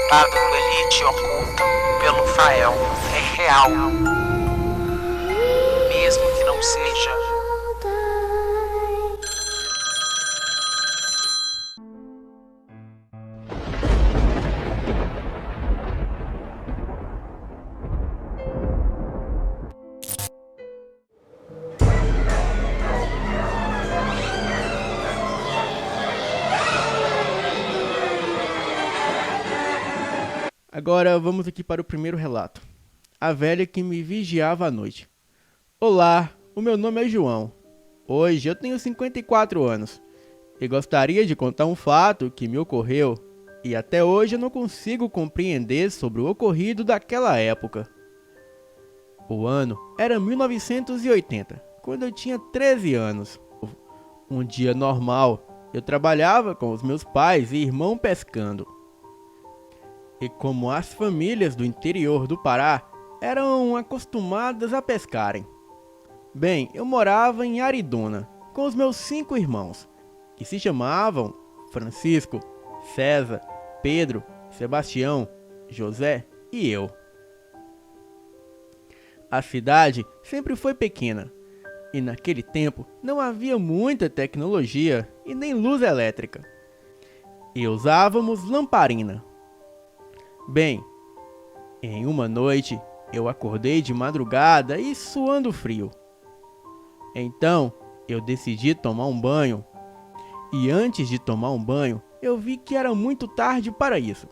A do Elite oculta pelo Fael é real, mesmo que não seja. Agora vamos aqui para o primeiro relato. A velha que me vigiava à noite. Olá, o meu nome é João. Hoje eu tenho 54 anos e gostaria de contar um fato que me ocorreu e até hoje eu não consigo compreender sobre o ocorrido daquela época. O ano era 1980, quando eu tinha 13 anos. Um dia normal, eu trabalhava com os meus pais e irmão pescando. E como as famílias do interior do Pará eram acostumadas a pescarem. Bem, eu morava em Aridona com os meus 5 irmãos, que se chamavam Francisco, César, Pedro, Sebastião, José e eu. A cidade sempre foi pequena, e naquele tempo não havia muita tecnologia e nem luz elétrica. E usávamos lamparina. Bem, em uma noite eu acordei de madrugada e suando frio. Então eu decidi tomar um banho. E antes de tomar um banho, eu vi que era muito tarde para isso.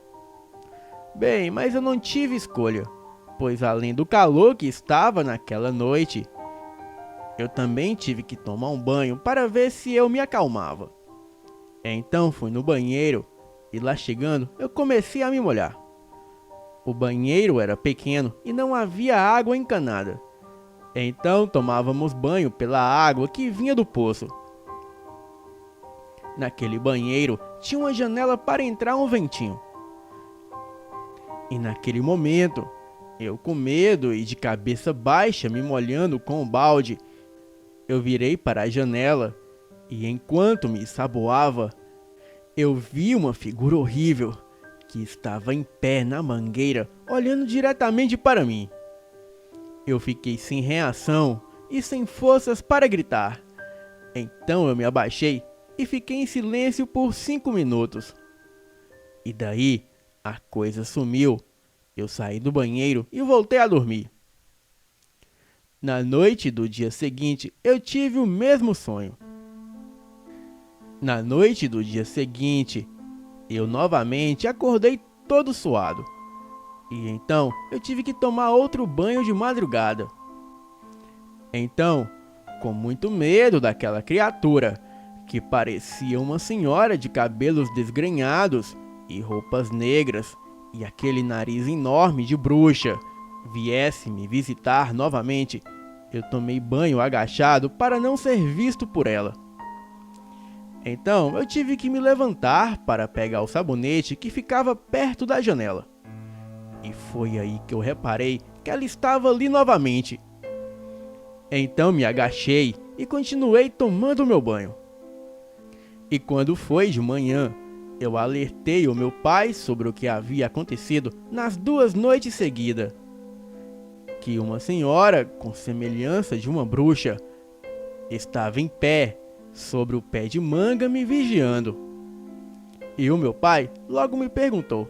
Bem, mas eu não tive escolha, pois além do calor que estava naquela noite, eu também tive que tomar um banho para ver se eu me acalmava. Então fui no banheiro e lá chegando eu comecei a me molhar. O banheiro era pequeno e não havia água encanada. Então tomávamos banho pela água que vinha do poço. Naquele banheiro tinha uma janela para entrar um ventinho. E naquele momento, eu com medo e de cabeça baixa me molhando com o balde, eu virei para a janela e enquanto me saboava, eu vi uma figura horrível que estava em pé na mangueira, olhando diretamente para mim. Eu fiquei sem reação e sem forças para gritar. Então eu me abaixei e fiquei em silêncio por 5 minutos. E daí, a coisa sumiu. Eu saí do banheiro e voltei a dormir. Na noite do dia seguinte, eu tive o mesmo sonho. Na noite do dia seguinte, eu novamente acordei todo suado. E então eu tive que tomar outro banho de madrugada. Então, com muito medo daquela criatura, que parecia uma senhora de cabelos desgrenhados e roupas negras, e aquele nariz enorme de bruxa, viesse me visitar novamente, eu tomei banho agachado para não ser visto por ela. Então eu tive que me levantar para pegar o sabonete que ficava perto da janela. E foi aí que eu reparei que ela estava ali novamente. Então me agachei e continuei tomando meu banho. E quando foi de manhã, eu alertei o meu pai sobre o que havia acontecido nas 2 noites seguidas. Que uma senhora, com semelhança de uma bruxa, estava em pé sobre o pé de manga me vigiando. E o meu pai logo me perguntou: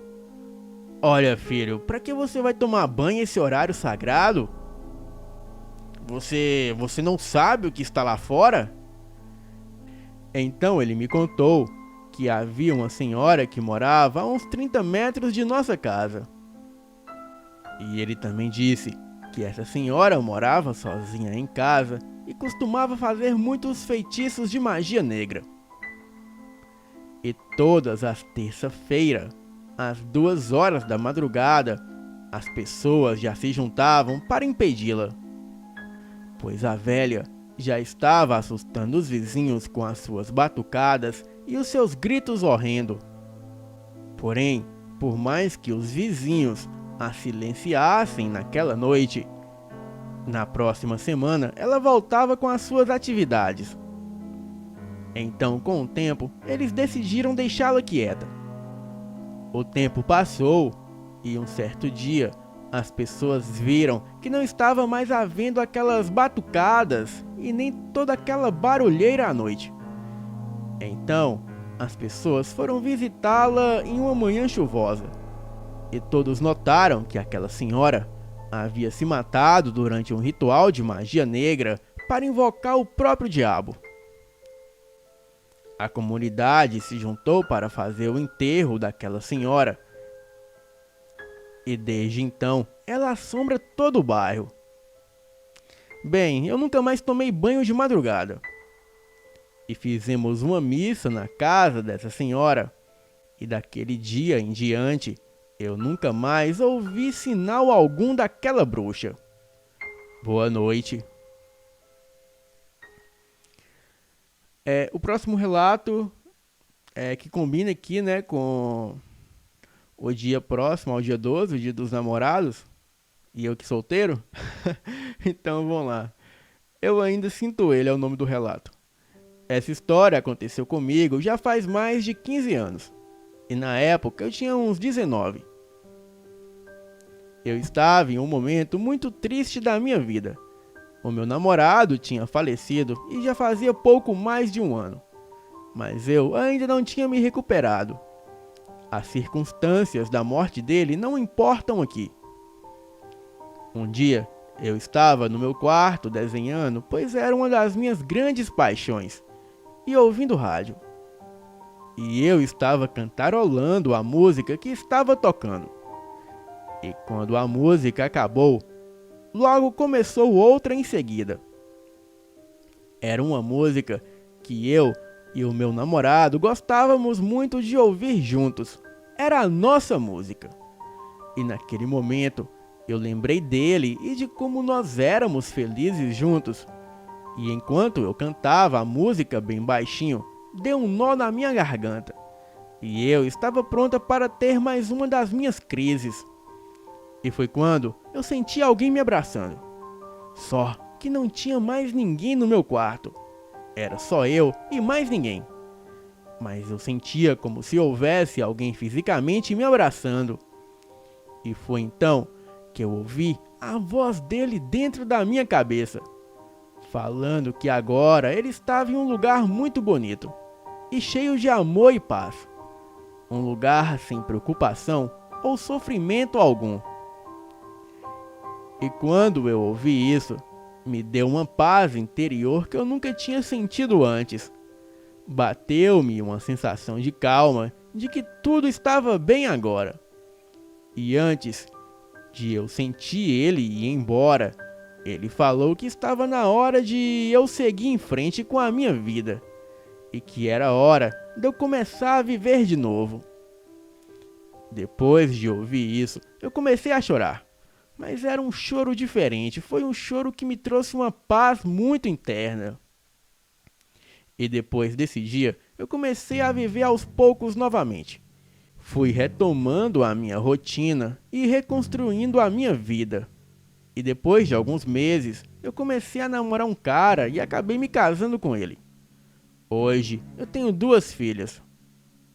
olha, filho, para que você vai tomar banho esse horário sagrado? Você não sabe o que está lá fora? Então ele me contou que havia uma senhora que morava a uns 30 metros de nossa casa. E ele também disse que essa senhora morava sozinha em casa e costumava fazer muitos feitiços de magia negra. E todas as terça-feiras, às 2 horas da madrugada, as pessoas já se juntavam para impedi-la, pois a velha já estava assustando os vizinhos com as suas batucadas e os seus gritos horrendos. Porém, por mais que os vizinhos a silenciassem naquela noite, na próxima semana ela voltava com as suas atividades. Então, com o tempo, eles decidiram deixá-la quieta. O tempo passou e um certo dia as pessoas viram que não estava mais havendo aquelas batucadas e nem toda aquela barulheira à noite. Então, as pessoas foram visitá-la em uma manhã chuvosa e todos notaram que aquela senhora havia se matado durante um ritual de magia negra para invocar o próprio diabo. A comunidade se juntou para fazer o enterro daquela senhora e desde então ela assombra todo o bairro. Bem, eu nunca mais tomei banho de madrugada. E fizemos uma missa na casa dessa senhora. E daquele dia em diante, eu nunca mais ouvi sinal algum daquela bruxa. Boa noite. O próximo relato que combina aqui, né, com o dia próximo ao dia 12, o dia dos namorados, e eu que solteiro. Então vamos lá. Eu ainda sinto ele, é o nome do relato. Essa história aconteceu comigo já faz mais de 15 anos. E na época eu tinha uns 19. Eu estava em um momento muito triste da minha vida. O meu namorado tinha falecido e já fazia pouco mais de um ano. Mas eu ainda não tinha me recuperado. As circunstâncias da morte dele não importam aqui. Um dia, eu estava no meu quarto desenhando, pois era uma das minhas grandes paixões, e ouvindo rádio. E eu estava cantarolando a música que estava tocando. E quando a música acabou, logo começou outra em seguida. Era uma música que eu e o meu namorado gostávamos muito de ouvir juntos. Era a nossa música. E naquele momento, eu lembrei dele e de como nós éramos felizes juntos. E enquanto eu cantava a música bem baixinho, deu um nó na minha garganta. E eu estava pronta para ter mais uma das minhas crises. E foi quando eu senti alguém me abraçando. Só que não tinha mais ninguém no meu quarto. Era só eu e mais ninguém. Mas eu sentia como se houvesse alguém fisicamente me abraçando. E foi então que eu ouvi a voz dele dentro da minha cabeça, falando que agora ele estava em um lugar muito bonito e cheio de amor e paz. Um lugar sem preocupação ou sofrimento algum. E quando eu ouvi isso, me deu uma paz interior que eu nunca tinha sentido antes. Bateu-me uma sensação de calma, de que tudo estava bem agora. E antes de eu sentir ele ir embora, ele falou que estava na hora de eu seguir em frente com a minha vida. E que era hora de eu começar a viver de novo. Depois de ouvir isso, eu comecei a chorar. Mas era um choro diferente, foi um choro que me trouxe uma paz muito interna. E depois desse dia, eu comecei a viver aos poucos novamente. Fui retomando a minha rotina e reconstruindo a minha vida. E depois de alguns meses, eu comecei a namorar um cara e acabei me casando com ele. Hoje, eu tenho 2 filhas.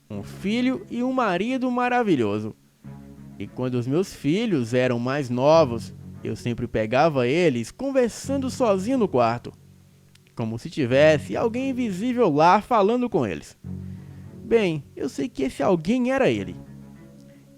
Um filho e um marido maravilhoso. E quando os meus filhos eram mais novos, eu sempre pegava eles conversando sozinho no quarto, como se tivesse alguém invisível lá falando com eles. Bem, eu sei que esse alguém era ele.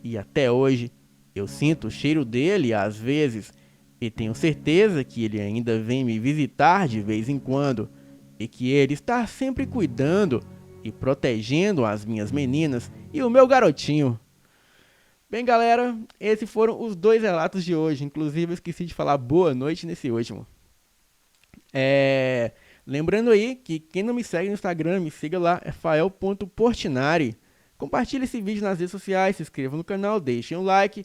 E até hoje, eu sinto o cheiro dele às vezes, e tenho certeza que ele ainda vem me visitar de vez em quando, e que ele está sempre cuidando e protegendo as minhas meninas e o meu garotinho. Bem, galera, esses foram os 2 relatos de hoje. Inclusive, eu esqueci de falar boa noite nesse último. Lembrando aí que quem não me segue no Instagram, me siga lá, é fael.portinari. Compartilhe esse vídeo nas redes sociais, se inscreva no canal, deixem um like.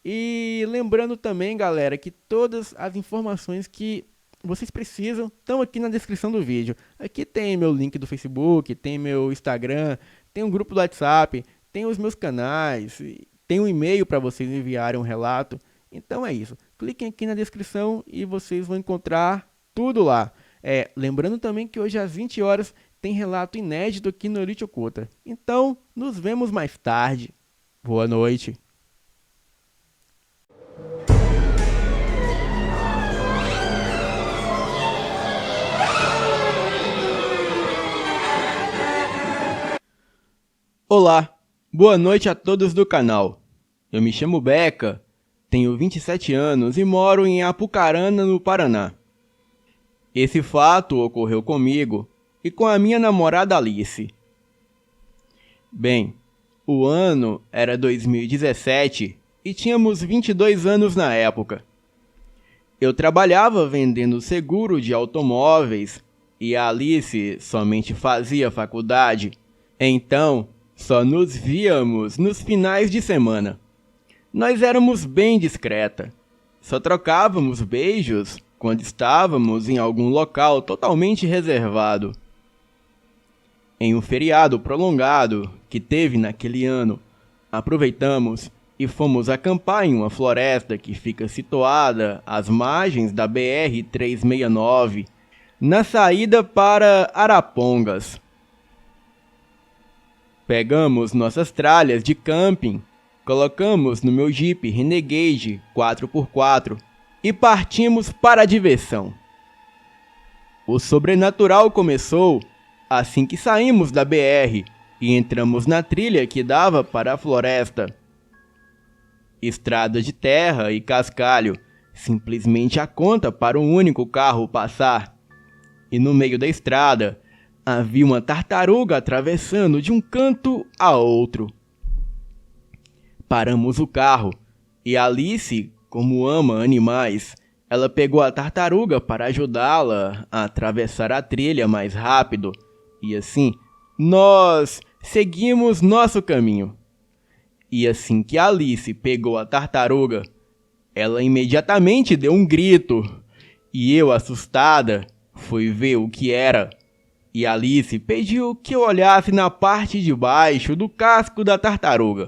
E lembrando também, galera, que todas as informações que vocês precisam estão aqui na descrição do vídeo. Aqui tem meu link do Facebook, tem meu Instagram, tem um grupo do WhatsApp, tem os meus canais, tem um e-mail para vocês enviarem um relato. Então é isso. Cliquem aqui na descrição e vocês vão encontrar tudo lá. Lembrando também que hoje às 20 horas tem relato inédito aqui no Elite Oculta. Então, nos vemos mais tarde. Boa noite. Olá, boa noite a todos do canal. Eu me chamo Beca, tenho 27 anos e moro em Apucarana, no Paraná. Esse fato ocorreu comigo e com a minha namorada Alice. Bem, o ano era 2017 e tínhamos 22 anos na época. Eu trabalhava vendendo seguro de automóveis e a Alice somente fazia faculdade, então só nos víamos nos finais de semana. Nós éramos bem discreta, só trocávamos beijos quando estávamos em algum local totalmente reservado. Em um feriado prolongado que teve naquele ano, aproveitamos e fomos acampar em uma floresta que fica situada às margens da BR-369, na saída para Arapongas. Pegamos nossas tralhas de camping, colocamos no meu Jeep Renegade 4x4 e partimos para a diversão. O sobrenatural começou assim que saímos da BR e entramos na trilha que dava para a floresta. Estrada de terra e cascalho, simplesmente a conta para um único carro passar. E no meio da estrada, havia uma tartaruga atravessando de um canto a outro. Paramos o carro e Alice, como ama animais, ela pegou a tartaruga para ajudá-la a atravessar a trilha mais rápido e assim nós seguimos nosso caminho. E assim que Alice pegou a tartaruga, ela imediatamente deu um grito e eu, assustada, fui ver o que era. E Alice pediu que eu olhasse na parte de baixo do casco da tartaruga.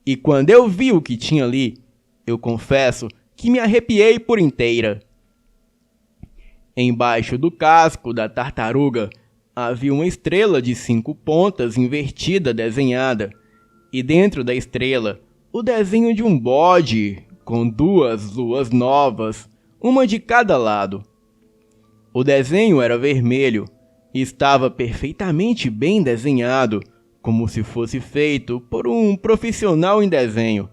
E quando eu vi o que tinha ali, eu confesso que me arrepiei por inteira. Embaixo do casco da tartaruga havia uma estrela de 5 pontas invertida desenhada, e dentro da estrela o desenho de um bode com 2 luas novas, uma de cada lado. O desenho era vermelho e estava perfeitamente bem desenhado, como se fosse feito por um profissional em desenho.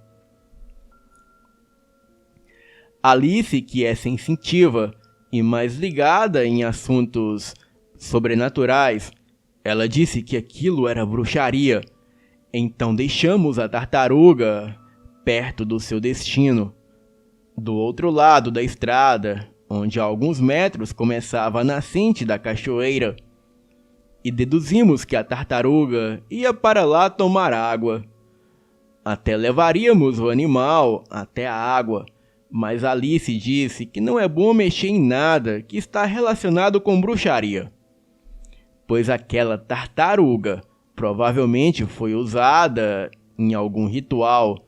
Alice, que é sensitiva e mais ligada em assuntos sobrenaturais, ela disse que aquilo era bruxaria. Então deixamos a tartaruga perto do seu destino, do outro lado da estrada, onde a alguns metros começava a nascente da cachoeira, e deduzimos que a tartaruga ia para lá tomar água. Até levaríamos o animal até a água, mas Alice disse que não é bom mexer em nada que está relacionado com bruxaria, pois aquela tartaruga provavelmente foi usada em algum ritual,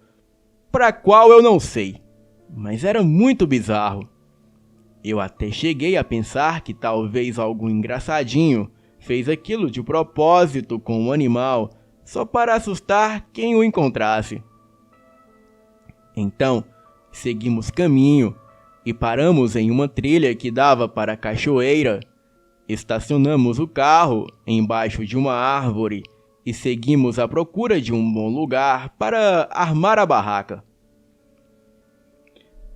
para qual eu não sei, mas era muito bizarro. Eu até cheguei a pensar que talvez algum engraçadinho fez aquilo de propósito com o animal, só para assustar quem o encontrasse. Então, seguimos caminho e paramos em uma trilha que dava para a cachoeira. Estacionamos o carro embaixo de uma árvore e seguimos à procura de um bom lugar para armar a barraca.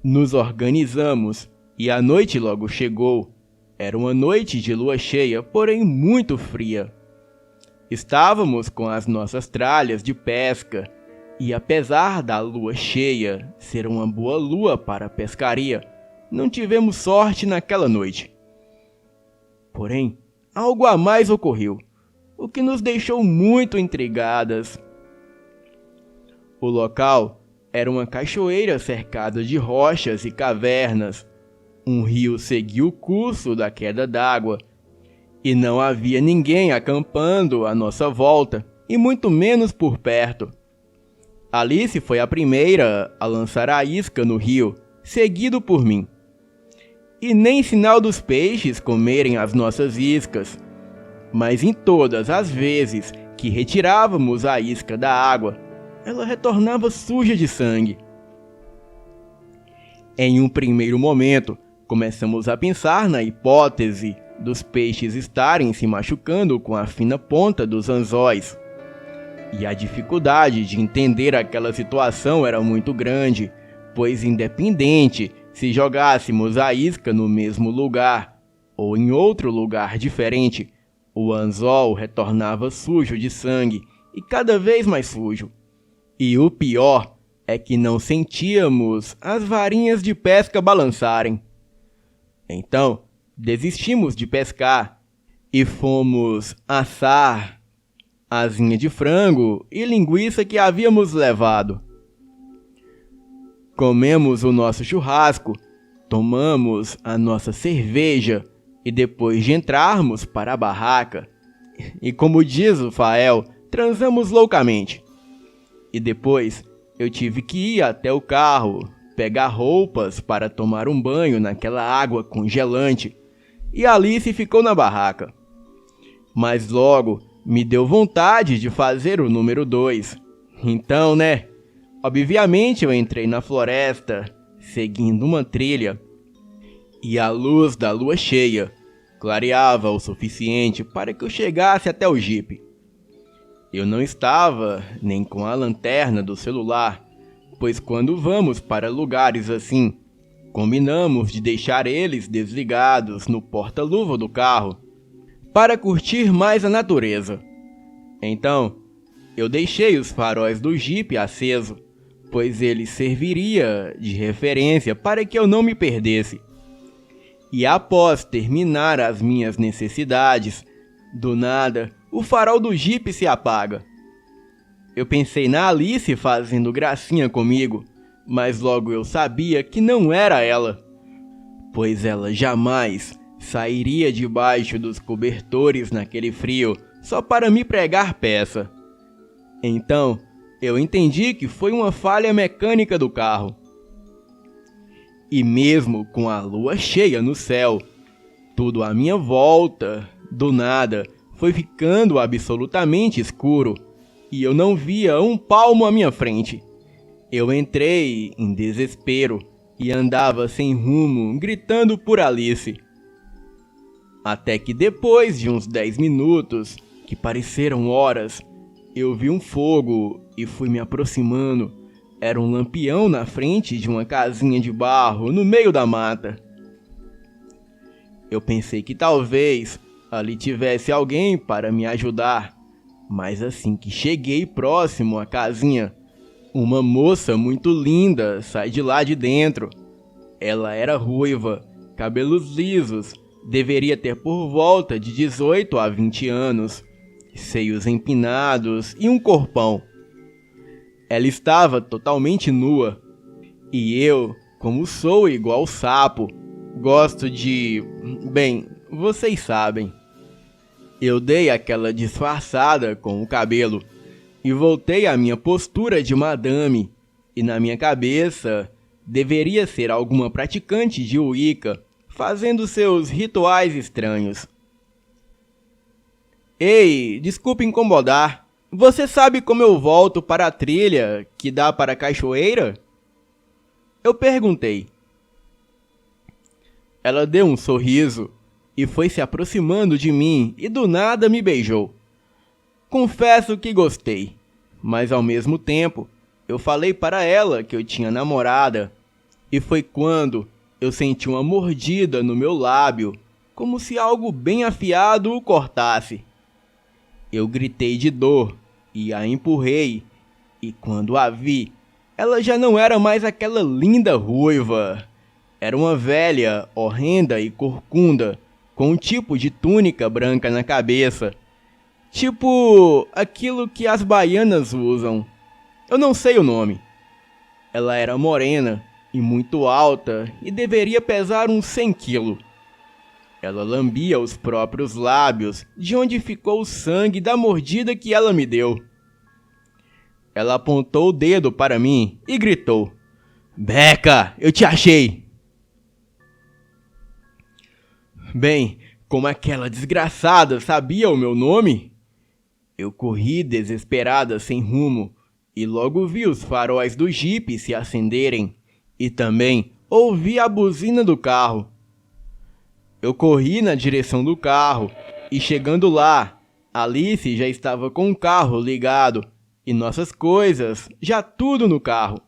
Nos organizamos e a noite logo chegou. Era uma noite de lua cheia, porém muito fria. Estávamos com as nossas tralhas de pesca e, apesar da lua cheia ser uma boa lua para a pescaria, não tivemos sorte naquela noite. Porém, algo a mais ocorreu, o que nos deixou muito intrigadas. O local era uma cachoeira cercada de rochas e cavernas. Um rio seguia o curso da queda d'água e não havia ninguém acampando à nossa volta, e muito menos por perto. Alice foi a primeira a lançar a isca no rio, seguido por mim. E nem sinal dos peixes comerem as nossas iscas. Mas em todas as vezes que retirávamos a isca da água, ela retornava suja de sangue. Em um primeiro momento, começamos a pensar na hipótese dos peixes estarem se machucando com a fina ponta dos anzóis. E a dificuldade de entender aquela situação era muito grande, pois independente se jogássemos a isca no mesmo lugar ou em outro lugar diferente, o anzol retornava sujo de sangue e cada vez mais sujo. E o pior é que não sentíamos as varinhas de pesca balançarem. Então, desistimos de pescar e fomos assar asinha de frango e linguiça que havíamos levado. Comemos o nosso churrasco, tomamos a nossa cerveja e depois de entrarmos para a barraca, e como diz o Fael, transamos loucamente. E depois eu tive que ir até o carro, pegar roupas para tomar um banho naquela água congelante, e Alice ficou na barraca. Mas logo me deu vontade de fazer o número 2. Então, obviamente eu entrei na floresta, seguindo uma trilha, e a luz da lua cheia clareava o suficiente para que eu chegasse até o jipe. Eu não estava nem com a lanterna do celular, pois quando vamos para lugares assim, combinamos de deixar eles desligados no porta-luva do carro, para curtir mais a natureza. Então, eu deixei os faróis do jipe aceso, pois ele serviria de referência para que eu não me perdesse. E após terminar as minhas necessidades, do nada, o farol do jipe se apaga. Eu pensei na Alice fazendo gracinha comigo, mas logo eu sabia que não era ela, pois ela jamais sairia debaixo dos cobertores naquele frio só para me pregar peça. Então, eu entendi que foi uma falha mecânica do carro. E mesmo com a lua cheia no céu, tudo à minha volta, do nada, foi ficando absolutamente escuro e eu não via um palmo à minha frente. Eu entrei em desespero e andava sem rumo, gritando por Alice. Até que depois de uns 10 minutos, que pareceram horas, eu vi um fogo e fui me aproximando. Era um lampião na frente de uma casinha de barro no meio da mata. Eu pensei que talvez ali tivesse alguém para me ajudar, mas assim que cheguei próximo à casinha, uma moça muito linda sai de lá de dentro. Ela era ruiva, cabelos lisos, deveria ter por volta de 18 a 20 anos, seios empinados e um corpão. Ela estava totalmente nua, e eu, como sou igual sapo, gosto de... bem, vocês sabem. Eu dei aquela disfarçada com o cabelo, e voltei à minha postura de madame, e na minha cabeça, deveria ser alguma praticante de Wicca, fazendo seus rituais estranhos. Ei, desculpe incomodar. Você sabe como eu volto para a trilha que dá para a cachoeira? Eu perguntei. Ela deu um sorriso e foi se aproximando de mim e do nada me beijou. Confesso que gostei, mas ao mesmo tempo eu falei para ela que eu tinha namorada e foi quando eu senti uma mordida no meu lábio, como se algo bem afiado o cortasse. Eu gritei de dor e a empurrei, e quando a vi, ela já não era mais aquela linda ruiva. Era uma velha, horrenda e corcunda, com um tipo de túnica branca na cabeça. Tipo aquilo que as baianas usam. Eu não sei o nome. Ela era morena e muito alta e deveria pesar uns 100 quilos. Ela lambia os próprios lábios, de onde ficou o sangue da mordida que ela me deu. Ela apontou o dedo para mim e gritou: "Becca, eu te achei!" Bem, como aquela desgraçada sabia o meu nome, eu corri desesperada sem rumo e logo vi os faróis do jipe se acenderem e também ouvi a buzina do carro. Eu corri na direção do carro e chegando lá, Alice já estava com o carro ligado e nossas coisas já tudo no carro.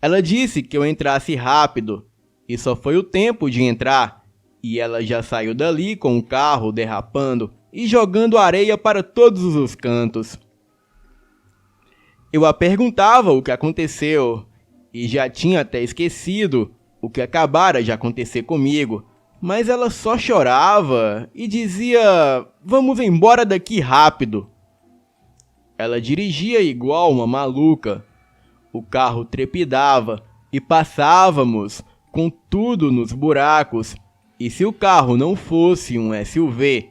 Ela disse que eu entrasse rápido e só foi o tempo de entrar e ela já saiu dali com o carro derrapando e jogando areia para todos os cantos. Eu a perguntava o que aconteceu e já tinha até esquecido o que acabara de acontecer comigo, mas ela só chorava e dizia: "Vamos embora daqui rápido." Ela dirigia igual uma maluca. O carro trepidava e passávamos com tudo nos buracos, e se o carro não fosse um SUV,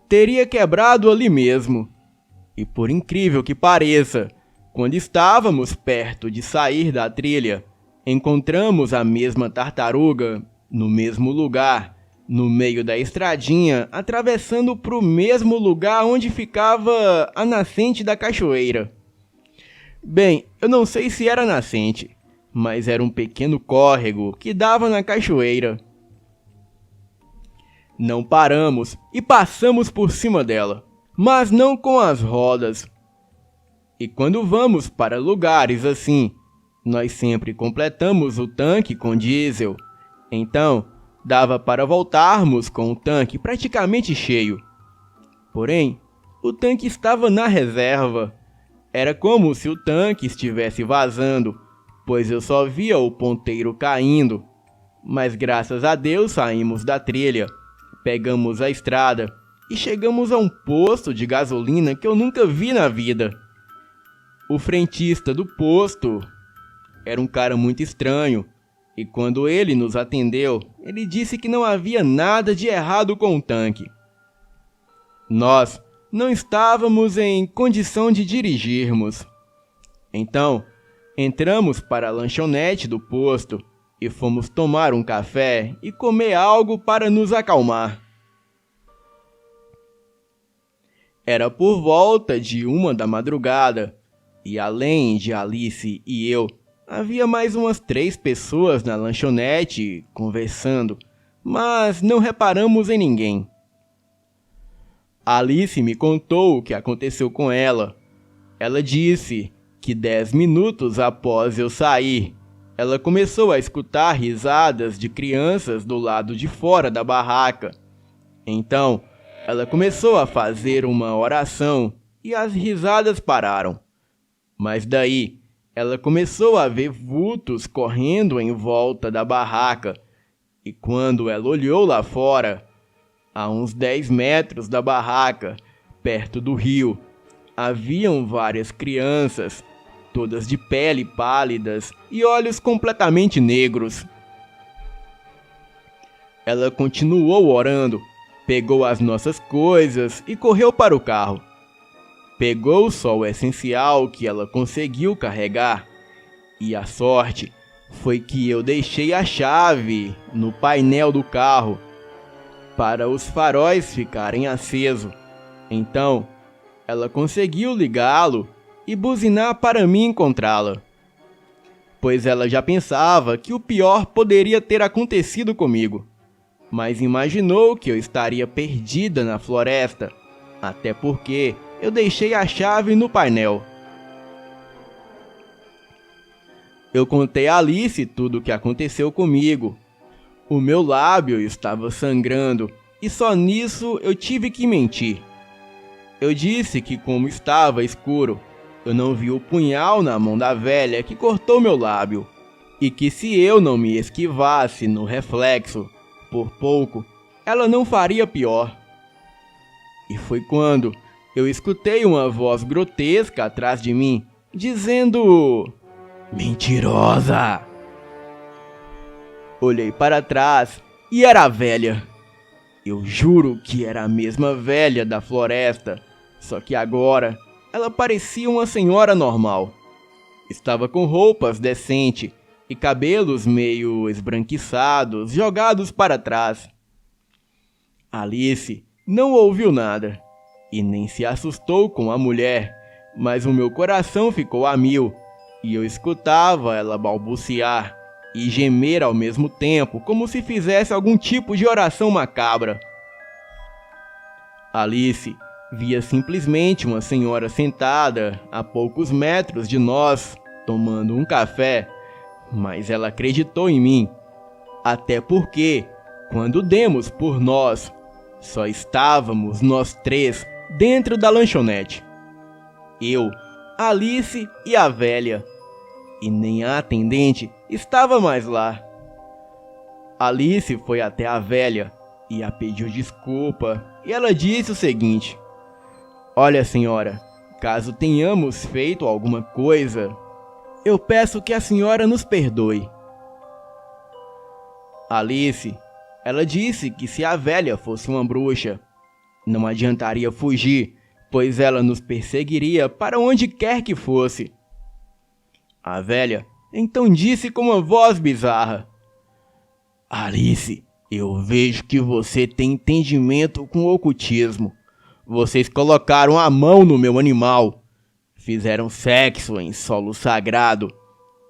teria quebrado ali mesmo. E por incrível que pareça, quando estávamos perto de sair da trilha, encontramos a mesma tartaruga no mesmo lugar, no meio da estradinha, atravessando para o mesmo lugar onde ficava a nascente da cachoeira. Bem, eu não sei se era nascente, mas era um pequeno córrego que dava na cachoeira. Não paramos e passamos por cima dela, mas não com as rodas. E quando vamos para lugares assim, nós sempre completamos o tanque com diesel. Então, dava para voltarmos com o tanque praticamente cheio. Porém, o tanque estava na reserva. Era como se o tanque estivesse vazando, pois eu só via o ponteiro caindo. Mas graças a Deus saímos da trilha, pegamos a estrada e chegamos a um posto de gasolina que eu nunca vi na vida. O frentista do posto era um cara muito estranho, e quando ele nos atendeu, ele disse que não havia nada de errado com o tanque. Nós não estávamos em condição de dirigirmos. Então, entramos para a lanchonete do posto e fomos tomar um café e comer algo para nos acalmar. Era por volta de 1 da madrugada, e além de Alice e eu, havia mais umas 3 pessoas na lanchonete conversando, mas não reparamos em ninguém. Alice me contou o que aconteceu com ela. Ela disse que 10 minutos após eu sair, ela começou a escutar risadas de crianças do lado de fora da barraca. Então, ela começou a fazer uma oração e as risadas pararam. Mas daí, ela começou a ver vultos correndo em volta da barraca. E quando ela olhou lá fora, a uns 10 metros da barraca, perto do rio, haviam várias crianças, todas de pele pálidas e olhos completamente negros. Ela continuou orando, pegou as nossas coisas e correu para o carro. Pegou só o essencial que ela conseguiu carregar, e a sorte foi que eu deixei a chave no painel do carro para os faróis ficarem acesos. Então, ela conseguiu ligá-lo e buzinar para mim encontrá-la, pois ela já pensava que o pior poderia ter acontecido comigo, mas imaginou que eu estaria perdida na floresta, até porque eu deixei a chave no painel. Eu contei a Alice tudo o que aconteceu comigo. O meu lábio estava sangrando e só nisso eu tive que mentir. Eu disse que, como estava escuro, eu não vi o punhal na mão da velha que cortou meu lábio, e que se eu não me esquivasse no reflexo, por pouco, ela não faria pior. E foi quando eu escutei uma voz grotesca atrás de mim, dizendo: "Mentirosa!" Olhei para trás e era a velha. Eu juro que era a mesma velha da floresta, só que agora ela parecia uma senhora normal. Estava com roupas decentes e cabelos meio esbranquiçados, jogados para trás. Alice não ouviu nada e nem se assustou com a mulher, mas o meu coração ficou a mil e eu escutava ela balbuciar e gemer ao mesmo tempo, como se fizesse algum tipo de oração macabra. Alice via simplesmente uma senhora sentada a poucos metros de nós, tomando um café, mas ela acreditou em mim, até porque, quando demos por nós, só estávamos nós três dentro da lanchonete. Eu, Alice e a velha. E nem a atendente estava mais lá. Alice foi até a velha e a pediu desculpa, e ela disse o seguinte: "Olha, senhora, caso tenhamos feito alguma coisa, eu peço que a senhora nos perdoe." Alice, ela disse que se a velha fosse uma bruxa, não adiantaria fugir, pois ela nos perseguiria para onde quer que fosse. A velha então disse com uma voz bizarra: "Alice, eu vejo que você tem entendimento com ocultismo. Vocês colocaram a mão no meu animal, fizeram sexo em solo sagrado,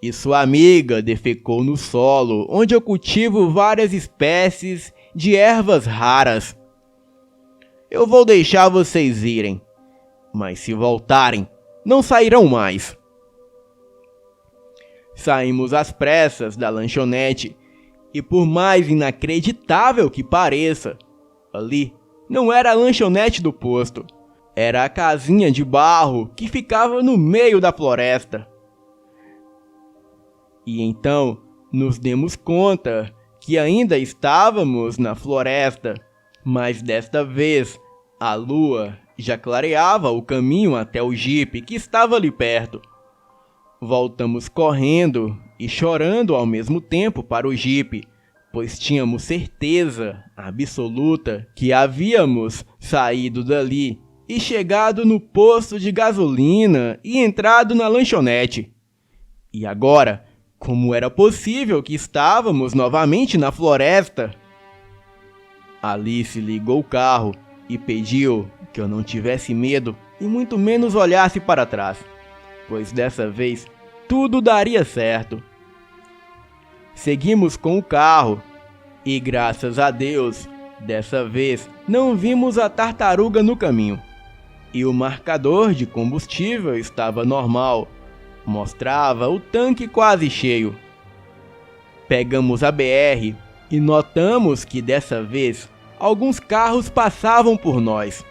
e sua amiga defecou no solo, onde eu cultivo várias espécies de ervas raras. Eu vou deixar vocês irem, mas se voltarem, não sairão mais." Saímos às pressas da lanchonete, e por mais inacreditável que pareça, ali não era a lanchonete do posto, era a casinha de barro que ficava no meio da floresta. E então nos demos conta que ainda estávamos na floresta, mas desta vez a lua já clareava o caminho até o jipe que estava ali perto. Voltamos correndo e chorando ao mesmo tempo para o jipe, pois tínhamos certeza absoluta que havíamos saído dali e chegado no posto de gasolina e entrado na lanchonete. E agora, como era possível que estávamos novamente na floresta? Alice ligou o carro e pediu que eu não tivesse medo e muito menos olhasse para trás, pois dessa vez tudo daria certo. Seguimos com o carro e, graças a Deus, dessa vez não vimos a tartaruga no caminho. E o marcador de combustível estava normal, mostrava o tanque quase cheio. Pegamos a BR e notamos que dessa vez alguns carros passavam por nós,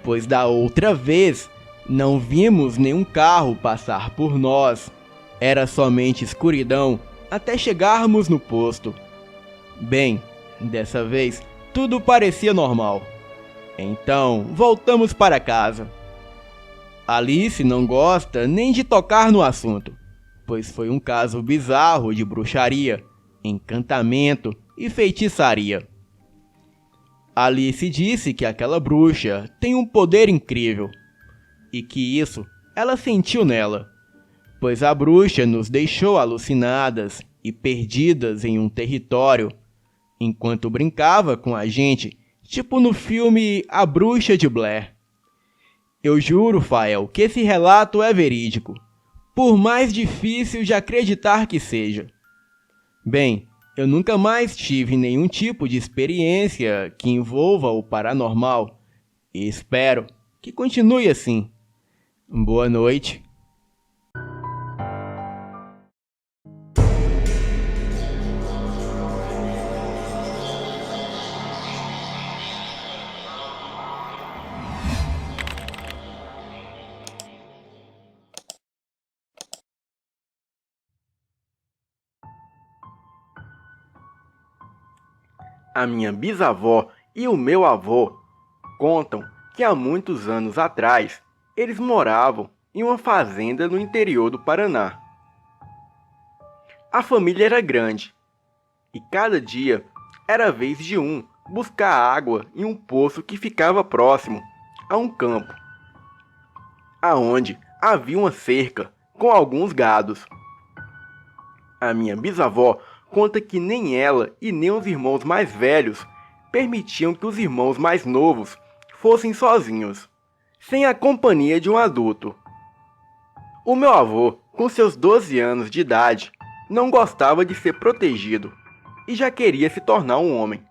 pois da outra vez não vimos nenhum carro passar por nós. Era somente escuridão até chegarmos no posto. Bem, dessa vez tudo parecia normal. Então voltamos para casa. Alice não gosta nem de tocar no assunto, pois foi um caso bizarro de bruxaria, encantamento e feitiçaria. Alice disse que aquela bruxa tem um poder incrível, e que isso ela sentiu nela, pois a bruxa nos deixou alucinadas e perdidas em um território, enquanto brincava com a gente, tipo no filme A Bruxa de Blair. Eu juro, Fael, que esse relato é verídico, por mais difícil de acreditar que seja. Bem, eu nunca mais tive nenhum tipo de experiência que envolva o paranormal, e espero que continue assim. Boa noite. A minha bisavó e o meu avô contam que há muitos anos atrás eles moravam em uma fazenda no interior do Paraná. A família era grande e cada dia era a vez de um buscar água em um poço que ficava próximo a um campo, aonde havia uma cerca com alguns gados. A minha bisavó conta que nem ela e nem os irmãos mais velhos permitiam que os irmãos mais novos fossem sozinhos, sem a companhia de um adulto. O meu avô com seus 12 anos de idade, não gostava de ser protegido e já queria se tornar um homem.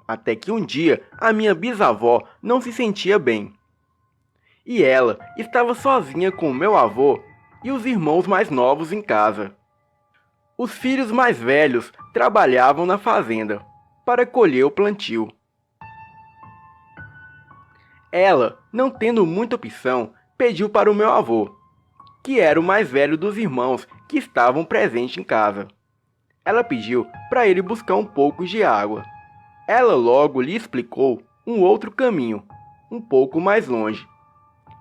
Até que um dia a minha bisavó não se sentia bem. E ela estava sozinha com o meu avô e os irmãos mais novos em casa. Os filhos mais velhos trabalhavam na fazenda para colher o plantio. Ela, não tendo muita opção, pediu para o meu avô, que era o mais velho dos irmãos que estavam presentes em casa. Ela pediu para ele buscar um pouco de água. Ela logo lhe explicou um outro caminho, um pouco mais longe,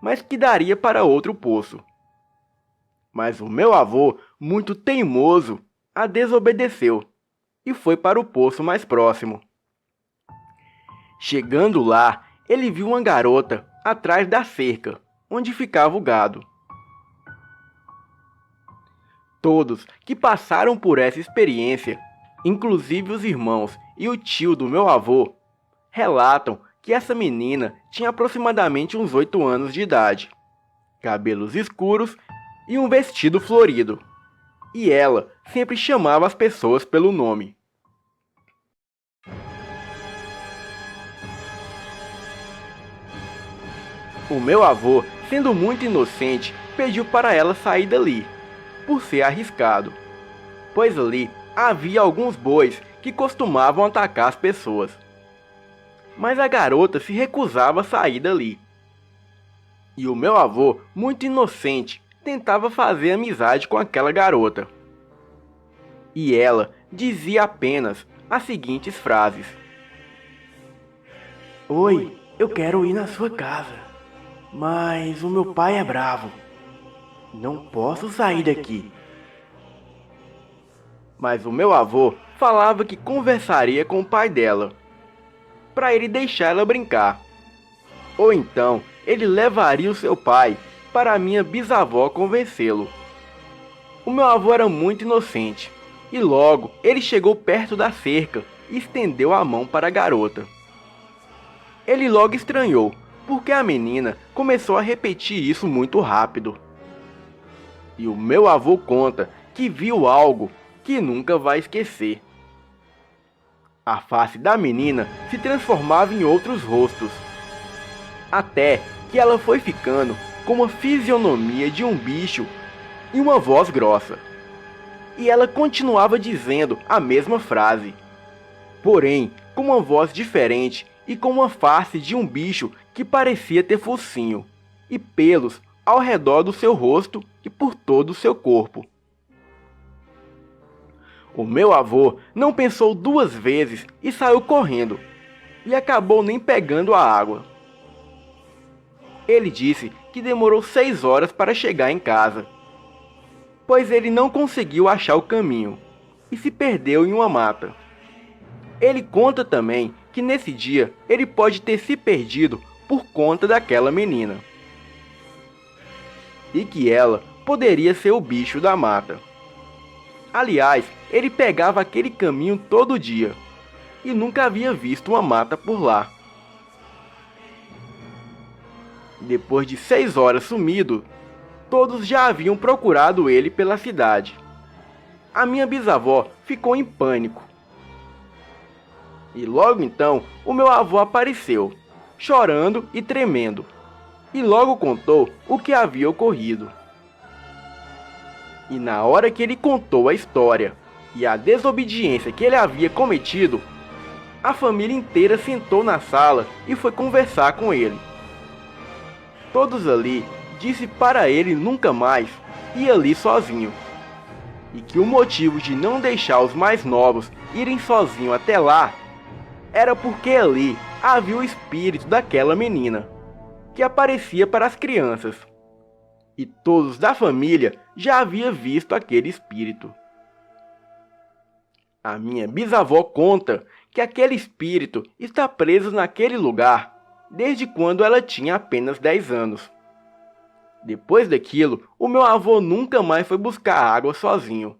mas que daria para outro poço. Mas o meu avô, muito teimoso, a desobedeceu e foi para o poço mais próximo. Chegando lá, ele viu uma garota atrás da cerca, onde ficava o gado. Todos que passaram por essa experiência, inclusive os irmãos e o tio do meu avô, relatam que essa menina tinha aproximadamente uns 8 anos de idade, cabelos escuros e um vestido florido. E ela sempre chamava as pessoas pelo nome. O meu avô, sendo muito inocente, pediu para ela sair dali, por ser arriscado, pois ali havia alguns bois que costumavam atacar as pessoas. Mas a garota se recusava a sair dali. E o meu avô, muito inocente, tentava fazer amizade com aquela garota. E ela dizia apenas as seguintes frases: "Oi, eu quero ir na sua casa, mas o meu pai é bravo. Não posso sair daqui." Mas o meu avô falava que conversaria com o pai dela, para ele deixar ela brincar. Ou então, ele levaria o seu pai para a minha bisavó convencê-lo. O meu avô era muito inocente, e logo ele chegou perto da cerca e estendeu a mão para a garota. Ele logo estranhou, porque a menina começou a repetir isso muito rápido. E o meu avô conta que viu algo que nunca vai esquecer. A face da menina se transformava em outros rostos, até que ela foi ficando com uma fisionomia de um bicho e uma voz grossa. E ela continuava dizendo a mesma frase, porém com uma voz diferente e com uma face de um bicho que parecia ter focinho e pelos ao redor do seu rosto e por todo o seu corpo. O meu avô não pensou 2 vezes e saiu correndo, e acabou nem pegando a água. Ele disse que demorou 6 horas para chegar em casa, pois ele não conseguiu achar o caminho e se perdeu em uma mata. Ele conta também que nesse dia ele pode ter se perdido por conta daquela menina, e que ela poderia ser o bicho da mata. Aliás, ele pegava aquele caminho todo dia e nunca havia visto uma mata por lá. Depois de 6 horas sumido, todos já haviam procurado ele pela cidade. A minha bisavó ficou em pânico. E logo então, o meu avô apareceu, chorando e tremendo, e logo contou o que havia ocorrido. E na hora que ele contou a história e a desobediência que ele havia cometido, a família inteira sentou na sala e foi conversar com ele. Todos ali disse para ele nunca mais ir ali sozinho, e que o motivo de não deixar os mais novos irem sozinhos até lá era porque ali havia o espírito daquela menina, que aparecia para as crianças. E todos da família já haviam visto aquele espírito. A minha bisavó conta que aquele espírito está preso naquele lugar desde quando ela tinha apenas 10 anos. Depois daquilo, o meu avô nunca mais foi buscar água sozinho.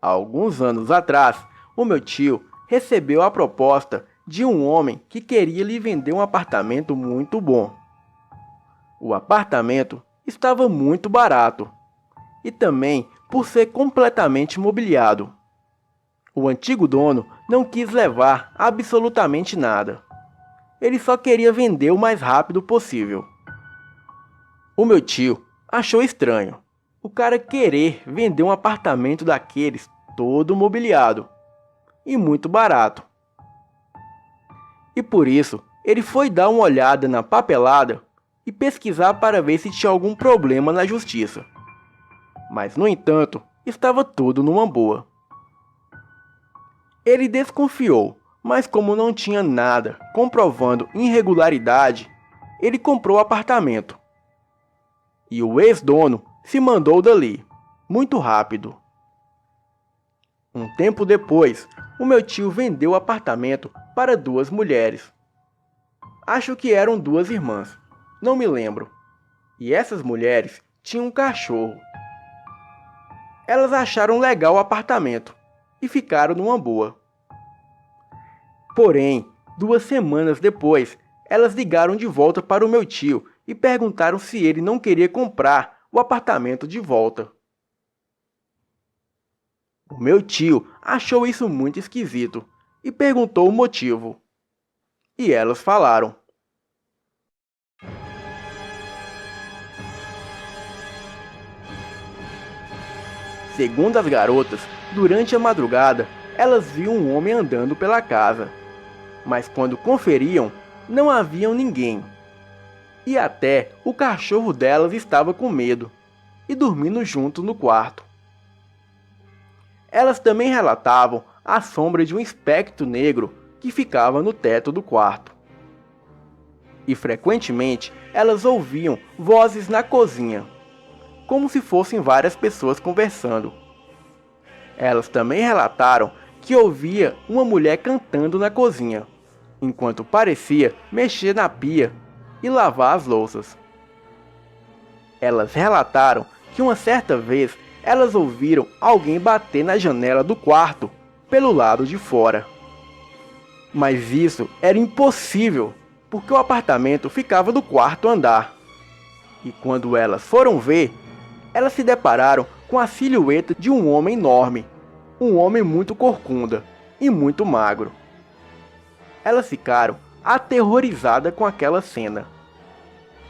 Há alguns anos atrás, o meu tio recebeu a proposta de um homem que queria lhe vender um apartamento muito bom. O apartamento estava muito barato e também por ser completamente mobiliado. O antigo dono não quis levar absolutamente nada. Ele só queria vender o mais rápido possível. O meu tio achou estranho o cara querer vender um apartamento daqueles todo mobiliado e muito barato. E por isso, ele foi dar uma olhada na papelada e pesquisar para ver se tinha algum problema na justiça. Mas, no entanto, estava tudo numa boa. Ele desconfiou, mas como não tinha nada comprovando irregularidade, ele comprou o apartamento. E o ex-dono se mandou dali, muito rápido. Um tempo depois, o meu tio vendeu o apartamento para 2 mulheres. Acho que eram 2 irmãs, não me lembro. E essas mulheres tinham um cachorro. Elas acharam legal o apartamento e ficaram numa boa. Porém, 2 semanas depois, elas ligaram de volta para o meu tio e perguntaram se ele não queria comprar o apartamento de volta. O meu tio achou isso muito esquisito e perguntou o motivo. E elas falaram. Segundo as garotas, durante a madrugada, elas viam um homem andando pela casa. Mas quando conferiam, não havia ninguém. E até o cachorro delas estava com medo e dormindo junto no quarto. Elas também relatavam a sombra de um espectro negro que ficava no teto do quarto. E frequentemente elas ouviam vozes na cozinha, como se fossem várias pessoas conversando. Elas também relataram que ouvia uma mulher cantando na cozinha, enquanto parecia mexer na pia e lavar as louças. Elas relataram que uma certa vez elas ouviram alguém bater na janela do quarto pelo lado de fora. Mas isso era impossível, porque o apartamento ficava no quarto andar. E quando elas foram ver, elas se depararam com a silhueta de um homem enorme, um homem muito corcunda e muito magro. Elas ficaram aterrorizadas com aquela cena.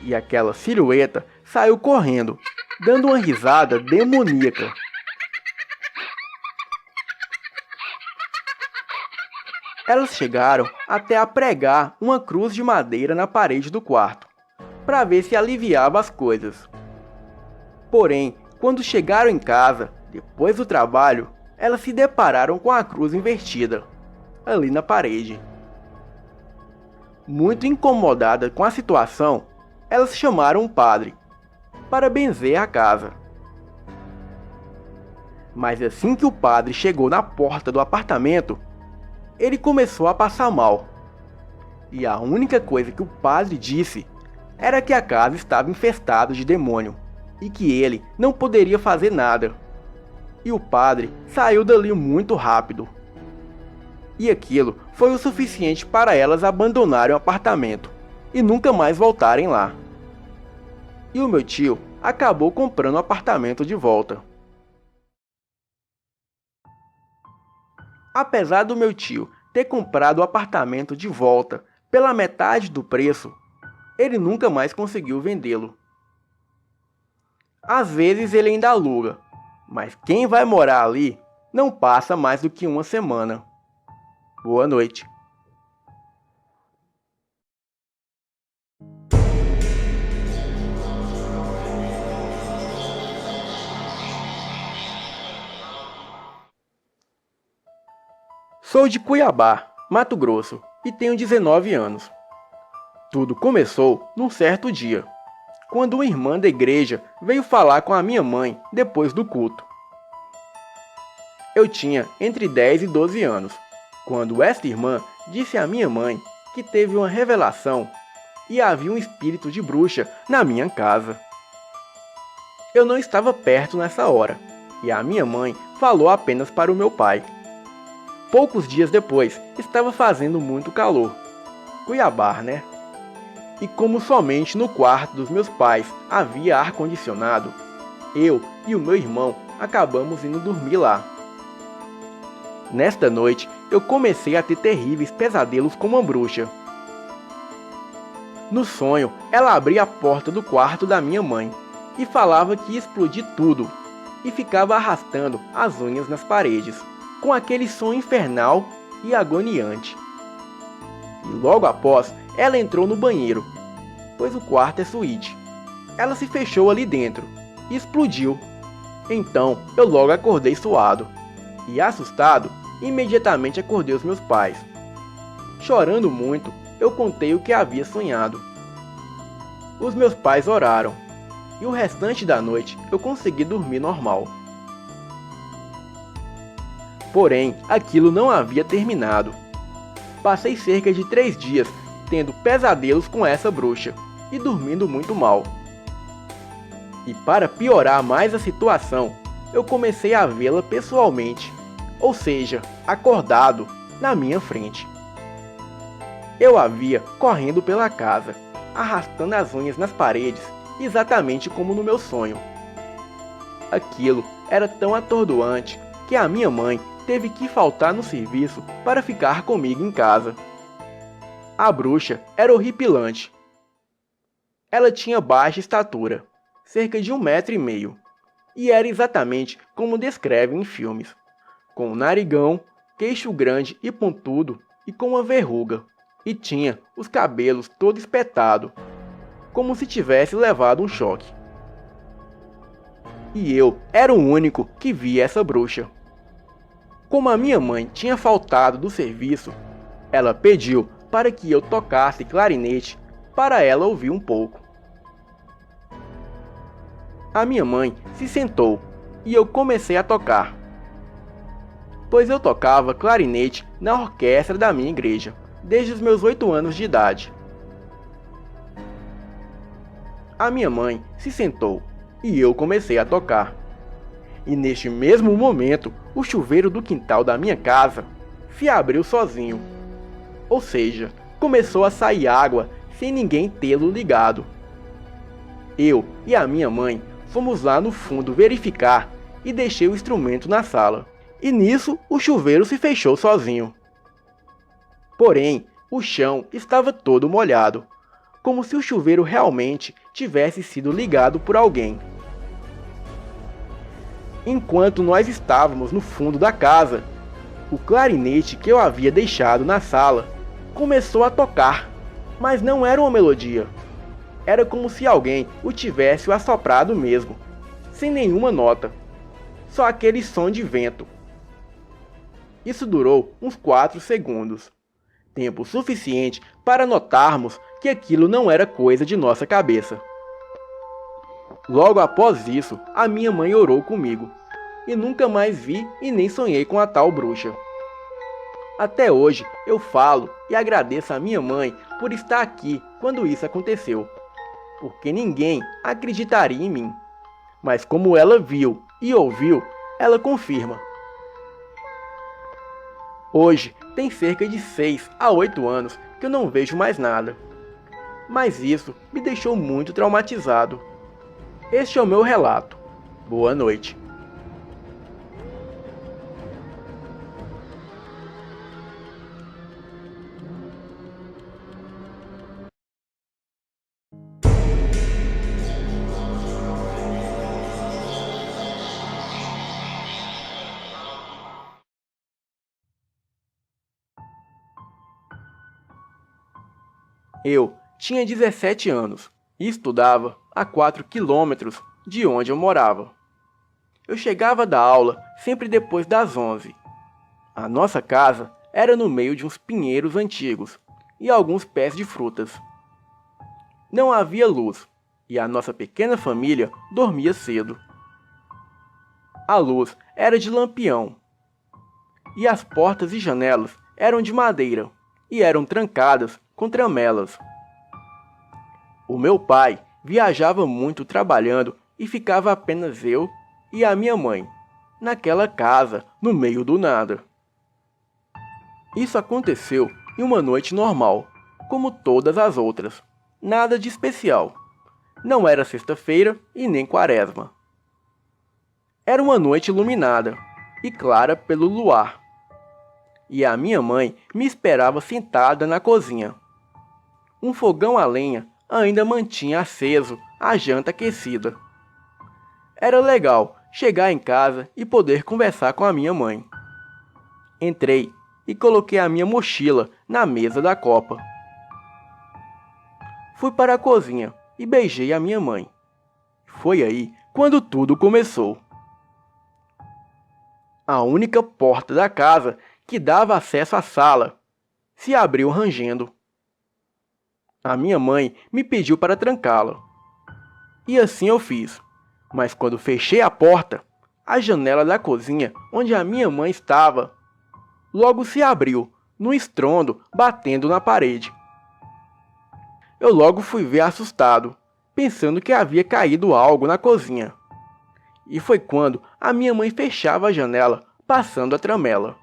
E aquela silhueta saiu correndo, dando uma risada demoníaca. Elas chegaram até a pregar uma cruz de madeira na parede do quarto, para ver se aliviava as coisas. Porém, quando chegaram em casa, depois do trabalho, elas se depararam com a cruz invertida, ali na parede. Muito incomodada com a situação, elas chamaram um padre para benzer a casa. Mas assim que o padre chegou na porta do apartamento, ele começou a passar mal. E a única coisa que o padre disse era que a casa estava infestada de demônio e que ele não poderia fazer nada. E o padre saiu dali muito rápido. E aquilo foi o suficiente para elas abandonarem o apartamento e nunca mais voltarem lá. E o meu tio acabou comprando o apartamento de volta. Apesar do meu tio ter comprado o apartamento de volta pela metade do preço, ele nunca mais conseguiu vendê-lo. Às vezes ele ainda aluga, mas quem vai morar ali não passa mais do que uma semana. Boa noite. Sou de Cuiabá, Mato Grosso, e tenho 19 anos. Tudo começou num certo dia, quando uma irmã da igreja veio falar com a minha mãe depois do culto. Eu tinha entre 10 e 12 anos, quando esta irmã disse à minha mãe que teve uma revelação e havia um espírito de bruxa na minha casa. Eu não estava perto nessa hora, e a minha mãe falou apenas para o meu pai. Poucos dias depois, estava fazendo muito calor. Cuiabá, né? E como somente no quarto dos meus pais havia ar-condicionado, eu e o meu irmão acabamos indo dormir lá. Nesta noite, eu comecei a ter terríveis pesadelos com uma bruxa. No sonho, ela abria a porta do quarto da minha mãe e falava que ia explodir tudo, e ficava arrastando as unhas nas paredes, com aquele som infernal e agoniante. E logo após, ela entrou no banheiro, pois o quarto é suíte. Ela se fechou ali dentro e explodiu. Então, eu logo acordei suado e, assustado, imediatamente acordei os meus pais. Chorando muito, eu contei o que havia sonhado. Os meus pais oraram, e o restante da noite eu consegui dormir normal. Porém, aquilo não havia terminado. Passei cerca de 3 dias tendo pesadelos com essa bruxa e dormindo muito mal. E para piorar mais a situação, eu comecei a vê-la pessoalmente, ou seja, acordado, na minha frente. Eu a via correndo pela casa, arrastando as unhas nas paredes, exatamente como no meu sonho. Aquilo era tão atordoante que a minha mãe teve que faltar no serviço para ficar comigo em casa. A bruxa era horripilante. Ela tinha baixa estatura, cerca de 1,5 m, e era exatamente como descrevem em filmes, com um narigão, queixo grande e pontudo e com uma verruga, e tinha os cabelos todo espetado, como se tivesse levado um choque. E eu era o único que via essa bruxa. Como a minha mãe tinha faltado do serviço, ela pediu para que eu tocasse clarinete para ela ouvir um pouco. A minha mãe se sentou e eu comecei a tocar, pois eu tocava clarinete na orquestra da minha igreja desde os meus 8 anos de idade. A minha mãe se sentou e eu comecei a tocar. E neste mesmo momento, o chuveiro do quintal da minha casa se abriu sozinho. Ou seja, começou a sair água sem ninguém tê-lo ligado. Eu e a minha mãe fomos lá no fundo verificar e deixei o instrumento na sala. E nisso, o chuveiro se fechou sozinho. Porém, o chão estava todo molhado, como se o chuveiro realmente tivesse sido ligado por alguém. Enquanto nós estávamos no fundo da casa, o clarinete que eu havia deixado na sala começou a tocar, mas não era uma melodia. Era como se alguém o tivesse assoprado mesmo, sem nenhuma nota, só aquele som de vento. Isso durou uns 4 segundos, tempo suficiente para notarmos que aquilo não era coisa de nossa cabeça. Logo após isso, a minha mãe orou comigo, e nunca mais vi e nem sonhei com a tal bruxa. Até hoje eu falo e agradeço a minha mãe por estar aqui quando isso aconteceu, porque ninguém acreditaria em mim. Mas como ela viu e ouviu, ela confirma. Hoje tem cerca de 6 a 8 anos que eu não vejo mais nada. Mas isso me deixou muito traumatizado. Este é o meu relato. Boa noite. Eu tinha 17 anos e estudava a 4 quilômetros de onde eu morava. Eu chegava da aula sempre depois das 11. A nossa casa era no meio de uns pinheiros antigos e alguns pés de frutas. Não havia luz e a nossa pequena família dormia cedo. A luz era de lampião e as portas e janelas eram de madeira e eram trancadas com tramelas. O meu pai viajava muito trabalhando e ficava apenas eu e a minha mãe, naquela casa, no meio do nada. Isso aconteceu em uma noite normal, como todas as outras. Nada de especial. Não era sexta-feira e nem quaresma. Era uma noite iluminada e clara pelo luar. E a minha mãe me esperava sentada na cozinha. Um fogão a lenha ainda mantinha aceso a janta aquecida. Era legal chegar em casa e poder conversar com a minha mãe. Entrei e coloquei a minha mochila na mesa da copa. Fui para a cozinha e beijei a minha mãe. Foi aí quando tudo começou. A única porta da casa que dava acesso à sala se abriu rangendo. A minha mãe me pediu para trancá-la. E assim eu fiz. Mas quando fechei a porta, a janela da cozinha onde a minha mãe estava logo se abriu, num estrondo batendo na parede. Eu logo fui ver assustado, pensando que havia caído algo na cozinha. E foi quando a minha mãe fechava a janela, passando a tramela.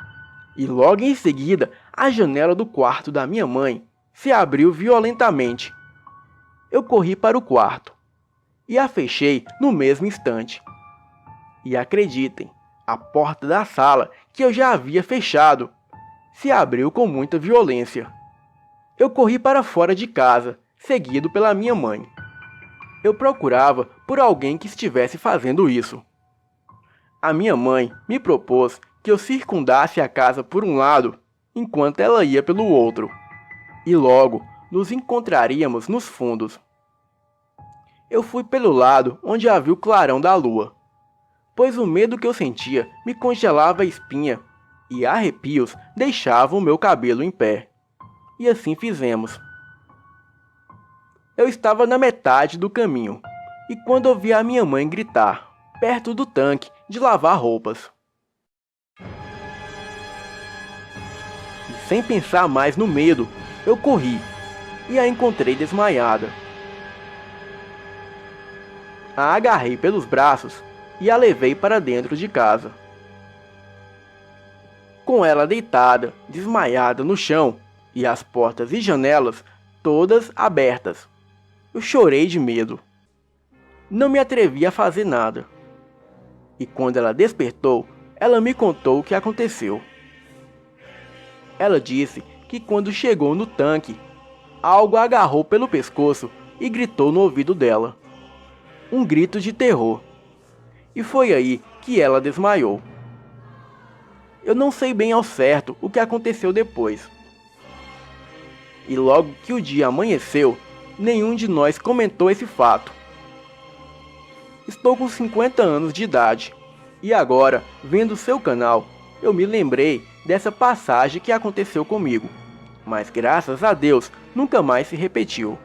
E logo em seguida, a janela do quarto da minha mãe se abriu violentamente. Eu corri para o quarto e a fechei no mesmo instante. E acreditem, a porta da sala, que eu já havia fechado, se abriu com muita violência. Eu corri para fora de casa, seguido pela minha mãe. Eu procurava por alguém que estivesse fazendo isso. A minha mãe me propôs que eu circundasse a casa por um lado, enquanto ela ia pelo outro. E logo nos encontraríamos nos fundos. Eu fui pelo lado onde havia o clarão da lua, pois o medo que eu sentia me congelava a espinha e arrepios deixavam o meu cabelo em pé. E assim fizemos. Eu estava na metade do caminho, e quando ouvi a minha mãe gritar, perto do tanque de lavar roupas. E sem pensar mais no medo, eu corri e a encontrei desmaiada. A agarrei pelos braços e a levei para dentro de casa. Com ela deitada, desmaiada no chão e as portas e janelas todas abertas, eu chorei de medo. Não me atrevi a fazer nada. E quando ela despertou, ela me contou o que aconteceu. Ela disse que quando chegou no tanque, algo a agarrou pelo pescoço e gritou no ouvido dela. Um grito de terror. E foi aí que ela desmaiou. Eu não sei bem ao certo o que aconteceu depois. E logo que o dia amanheceu, nenhum de nós comentou esse fato. Estou com 50 anos de idade, e agora, vendo seu canal, eu me lembrei dessa passagem que aconteceu comigo, mas graças a Deus nunca mais se repetiu.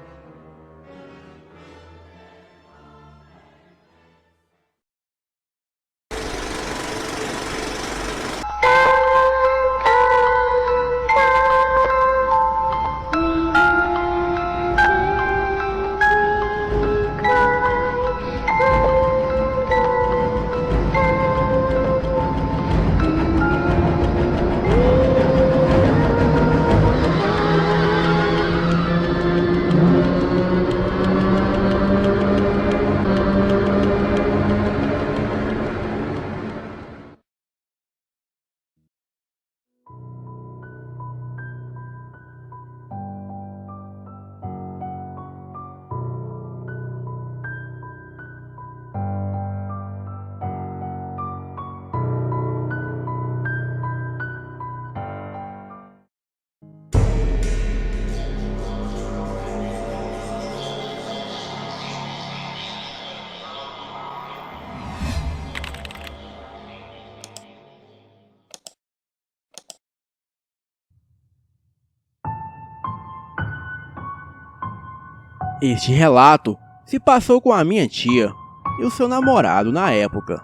Este relato se passou com a minha tia e o seu namorado na época.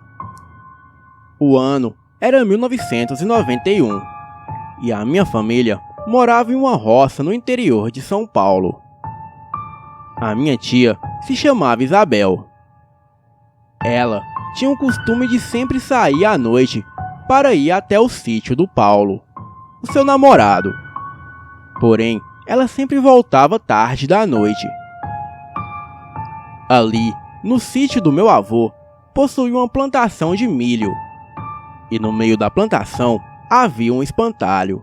O ano era 1991 e a minha família morava em uma roça no interior de São Paulo. A minha tia se chamava Isabel. Ela tinha o costume de sempre sair à noite para ir até o sítio do Paulo, o seu namorado. Porém, ela sempre voltava tarde da noite. Ali, no sítio do meu avô, possuía uma plantação de milho. E no meio da plantação havia um espantalho,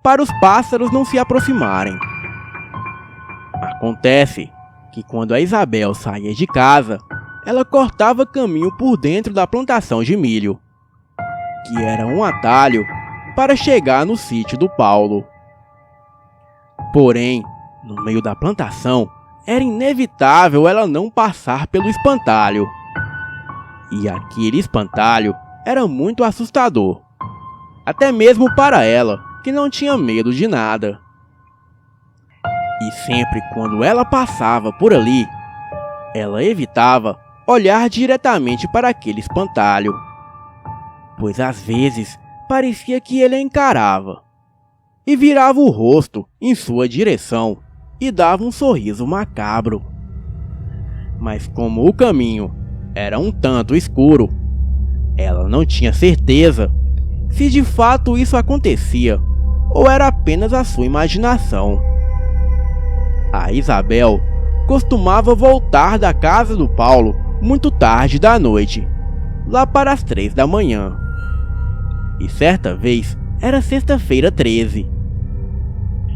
para os pássaros não se aproximarem. Acontece que quando a Isabel saía de casa, ela cortava caminho por dentro da plantação de milho, que era um atalho para chegar no sítio do Paulo. Porém, no meio da plantação, era inevitável ela não passar pelo espantalho. E aquele espantalho era muito assustador, até mesmo para ela, que não tinha medo de nada. E sempre quando ela passava por ali, ela evitava olhar diretamente para aquele espantalho, pois às vezes parecia que ele a encarava, e virava o rosto em sua direção e dava um sorriso macabro. Mas como o caminho era um tanto escuro, ela não tinha certeza se de fato isso acontecia ou era apenas a sua imaginação. A Isabel costumava voltar da casa do Paulo muito tarde da noite, lá para as 3 da manhã. E certa vez era sexta-feira 13.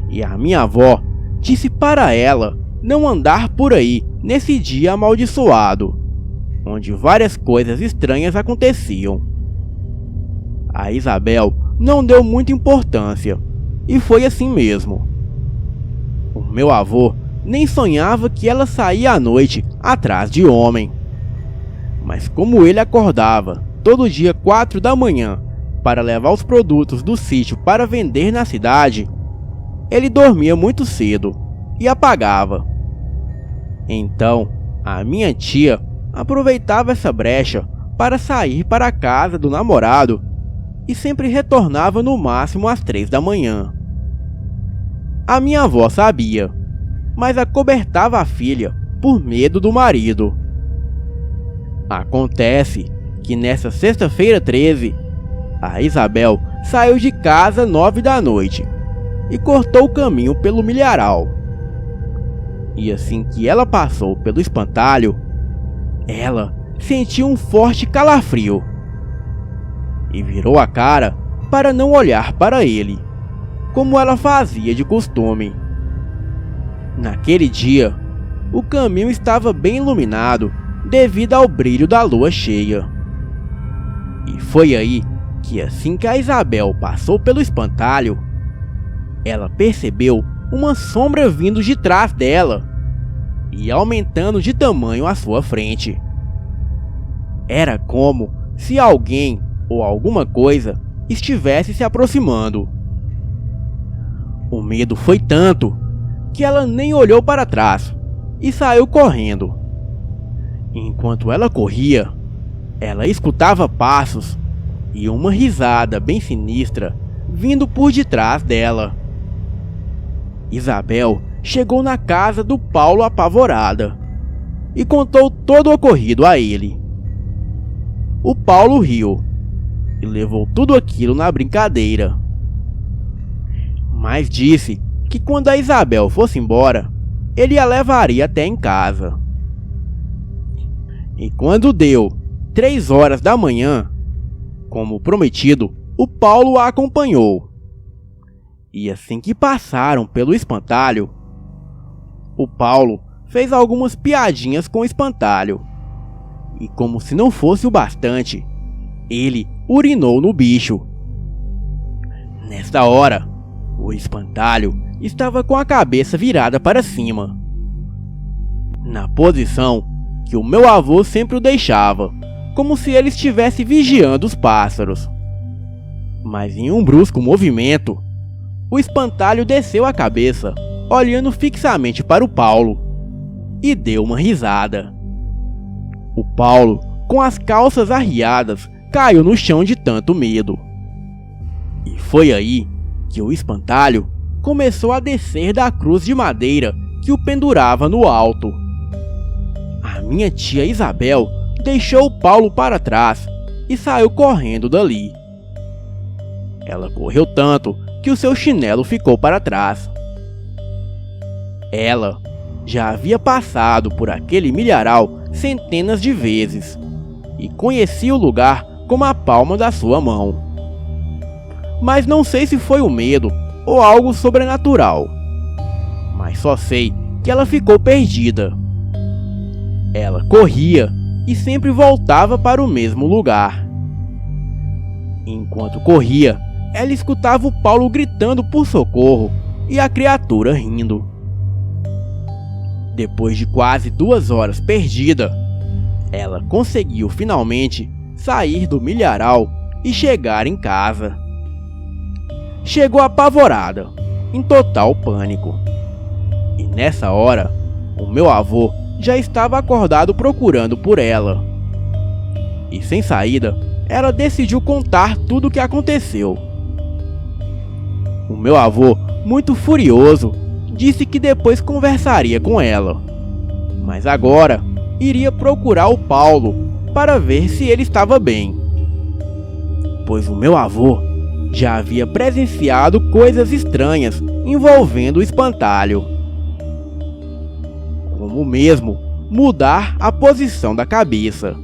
E a minha avó disse para ela não andar por aí nesse dia amaldiçoado, onde várias coisas estranhas aconteciam. A Isabel não deu muita importância, e foi assim mesmo. O meu avô nem sonhava que ela saía à noite atrás de homem. Mas como ele acordava todo dia 4 da manhã para levar os produtos do sítio para vender na cidade, ele dormia muito cedo e apagava. Então, a minha tia aproveitava essa brecha para sair para a casa do namorado e sempre retornava no máximo às 3 da manhã. A minha avó sabia, mas acobertava a filha por medo do marido. Acontece que nessa sexta-feira 13, a Isabel saiu de casa 9 da noite e cortou o caminho pelo milharal. E assim que ela passou pelo espantalho, ela sentiu um forte calafrio e virou a cara para não olhar para ele, como ela fazia de costume. Naquele dia, o caminho estava bem iluminado devido ao brilho da lua cheia. E foi aí que, assim que a Isabel passou pelo espantalho, ela percebeu uma sombra vindo de trás dela e aumentando de tamanho à sua frente. Era como se alguém ou alguma coisa estivesse se aproximando. O medo foi tanto que ela nem olhou para trás e saiu correndo. Enquanto ela corria, ela escutava passos e uma risada bem sinistra vindo por detrás dela. Isabel chegou na casa do Paulo apavorada e contou todo o ocorrido a ele. O Paulo riu e levou tudo aquilo na brincadeira, mas disse que quando a Isabel fosse embora, ele a levaria até em casa. E quando deu 3 horas da manhã, como prometido, o Paulo a acompanhou. E assim que passaram pelo espantalho, o Paulo fez algumas piadinhas com o espantalho. E como se não fosse o bastante, ele urinou no bicho. Nesta hora, o espantalho estava com a cabeça virada para cima, na posição que o meu avô sempre o deixava, como se ele estivesse vigiando os pássaros. Mas em um brusco movimento, o espantalho desceu a cabeça, olhando fixamente para o Paulo, e deu uma risada. O Paulo, com as calças arriadas, caiu no chão de tanto medo. E foi aí que o espantalho começou a descer da cruz de madeira que o pendurava no alto. A minha tia Isabel deixou Paulo para trás e saiu correndo dali. Ela correu tanto que o seu chinelo ficou para trás. Ela já havia passado por aquele milharal centenas de vezes e conhecia o lugar como a palma da sua mão. Mas não sei se foi o medo ou algo sobrenatural, mas só sei que ela ficou perdida. Ela corria e sempre voltava para o mesmo lugar. Enquanto corria, ela escutava o Paulo gritando por socorro e a criatura rindo. Depois de quase 2 horas perdida, ela conseguiu finalmente sair do milharal e chegar em casa. Chegou apavorada, em total pânico. E nessa hora, o meu avô já estava acordado procurando por ela. E sem saída, ela decidiu contar tudo o que aconteceu. O meu avô, muito furioso, disse que depois conversaria com ela, mas agora iria procurar o Paulo para ver se ele estava bem, pois o meu avô já havia presenciado coisas estranhas envolvendo o espantalho, como mesmo mudar a posição da cabeça.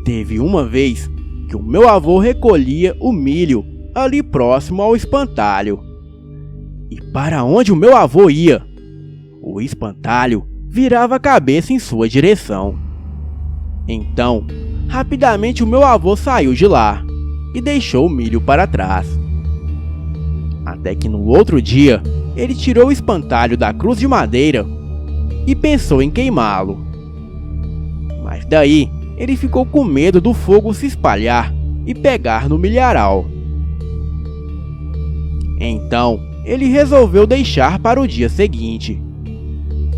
Teve uma vez que o meu avô recolhia o milho ali próximo ao espantalho, e para onde o meu avô ia, o espantalho virava a cabeça em sua direção. Então, rapidamente o meu avô saiu de lá e deixou o milho para trás. Até que no outro dia, ele tirou o espantalho da cruz de madeira e pensou em queimá-lo. Mas daí, ele ficou com medo do fogo se espalhar e pegar no milharal. Então, ele resolveu deixar para o dia seguinte,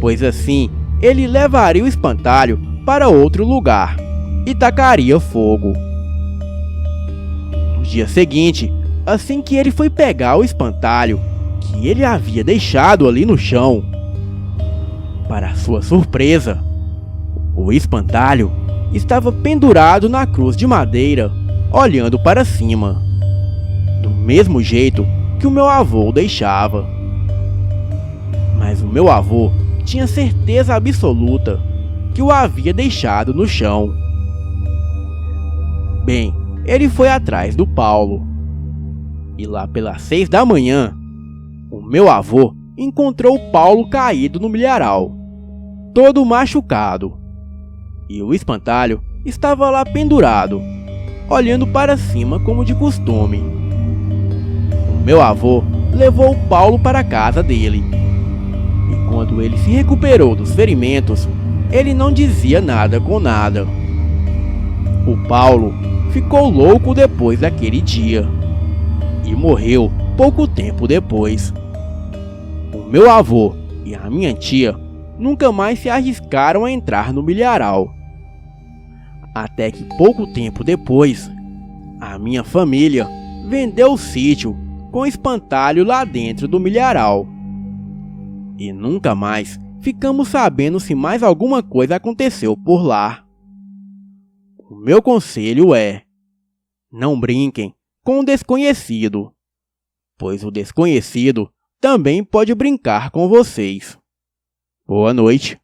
pois assim ele levaria o espantalho para outro lugar e tacaria fogo. No dia seguinte, assim que ele foi pegar o espantalho que ele havia deixado ali no chão, para sua surpresa, o espantalho estava pendurado na cruz de madeira, olhando para cima, do mesmo jeito que o meu avô o deixava. Mas o meu avô tinha certeza absoluta que o havia deixado no chão. Bem, ele foi atrás do Paulo. E lá pelas 6 da manhã, o meu avô encontrou o Paulo caído no milharal, todo machucado. E o espantalho estava lá pendurado, olhando para cima como de costume. Meu avô levou o Paulo para a casa dele. E quando ele se recuperou dos ferimentos, ele não dizia nada com nada. O Paulo ficou louco depois daquele dia e morreu pouco tempo depois. O meu avô e a minha tia nunca mais se arriscaram a entrar no milharal. Até que pouco tempo depois, a minha família vendeu o sítio com espantalho lá dentro do milharal. E nunca mais ficamos sabendo se mais alguma coisa aconteceu por lá. O meu conselho é: não brinquem com o desconhecido, pois o desconhecido também pode brincar com vocês. Boa noite.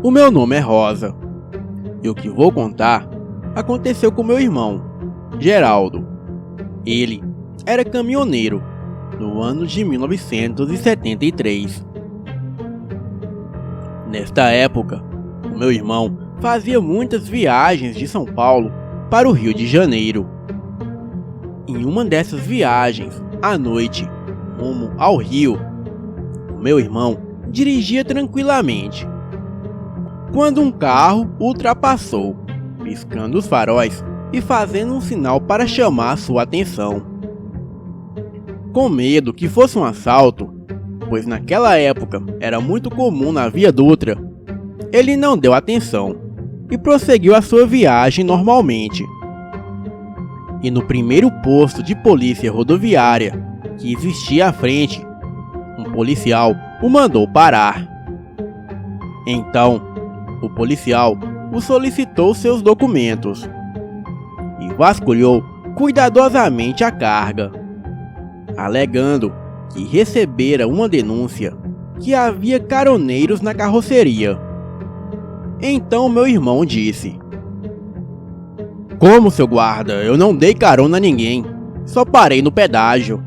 O meu nome é Rosa, e o que vou contar aconteceu com meu irmão, Geraldo. Ele era caminhoneiro no ano de 1973. Nesta época, o meu irmão fazia muitas viagens de São Paulo para o Rio de Janeiro. Em uma dessas viagens, à noite, rumo ao Rio, o meu irmão dirigia tranquilamente, quando um carro o ultrapassou, piscando os faróis e fazendo um sinal para chamar sua atenção. Com medo que fosse um assalto, pois naquela época era muito comum na Via Dutra, ele não deu atenção e prosseguiu a sua viagem normalmente. E no primeiro posto de polícia rodoviária que existia à frente, um policial o mandou parar. Então, o policial o solicitou seus documentos e vasculhou cuidadosamente a carga, alegando que recebera uma denúncia que havia caroneiros na carroceria. Então meu irmão disse: "Como, seu guarda? Eu não dei carona a ninguém, só parei no pedágio."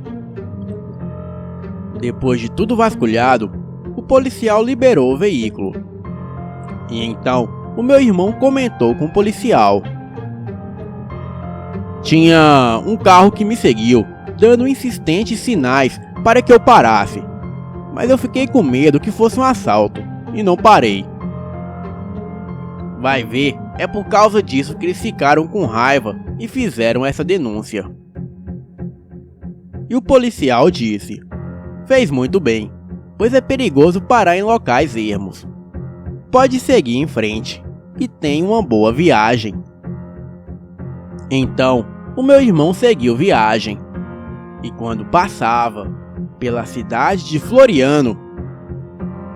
Depois de tudo vasculhado, o policial liberou o veículo. E então o meu irmão comentou com o policial: "Tinha um carro que me seguiu, dando insistentes sinais para que eu parasse, mas eu fiquei com medo que fosse um assalto e não parei. Vai ver, é por causa disso que eles ficaram com raiva e fizeram essa denúncia." E o policial disse: "Fez muito bem, pois é perigoso parar em locais ermos. Pode seguir em frente e tenha uma boa viagem." Então, o meu irmão seguiu viagem, e quando passava pela cidade de Floriano,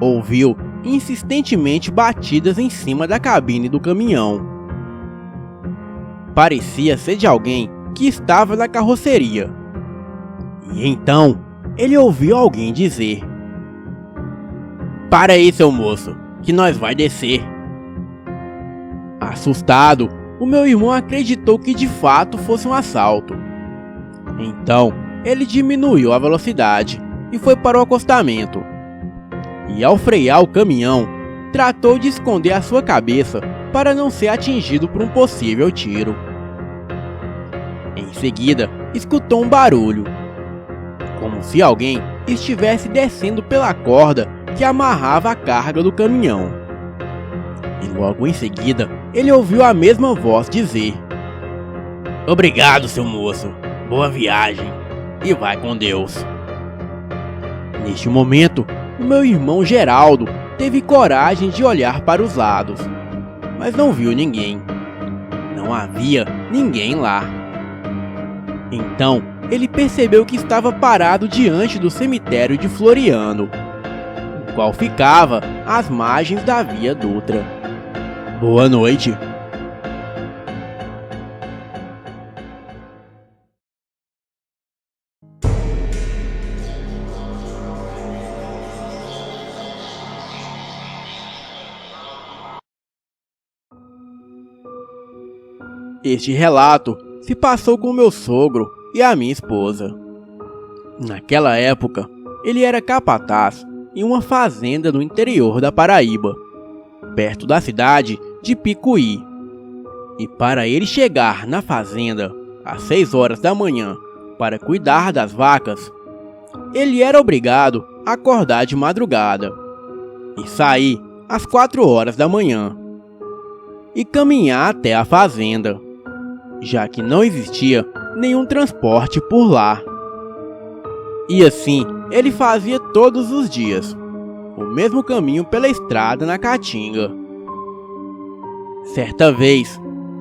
ouviu insistentemente batidas em cima da cabine do caminhão. Parecia ser de alguém que estava na carroceria. E então, ele ouviu alguém dizer: "Para aí, seu moço, que nós vai descer." Assustado, o meu irmão acreditou que de fato fosse um assalto. Então, ele diminuiu a velocidade e foi para o acostamento. E ao frear o caminhão, tratou de esconder a sua cabeça para não ser atingido por um possível tiro. Em seguida, escutou um barulho, como se alguém estivesse descendo pela corda que amarrava a carga do caminhão. E logo em seguida, ele ouviu a mesma voz dizer: "Obrigado, seu moço, boa viagem e vai com Deus." Neste momento, o meu irmão Geraldo teve coragem de olhar para os lados, mas não viu ninguém. Não havia ninguém lá. Então, ele percebeu que estava parado diante do cemitério de Floriano, o qual ficava às margens da Via Dutra. Boa noite. Este relato se passou com meu sogro e a minha esposa. Naquela época, ele era capataz em uma fazenda no interior da Paraíba, perto da cidade de Picuí. E para ele chegar na fazenda às 6 horas da manhã para cuidar das vacas, ele era obrigado a acordar de madrugada e sair às 4 horas da manhã e caminhar até a fazenda, já que não existia nenhum transporte por lá. E assim ele fazia todos os dias, o mesmo caminho pela estrada na Caatinga. Certa vez,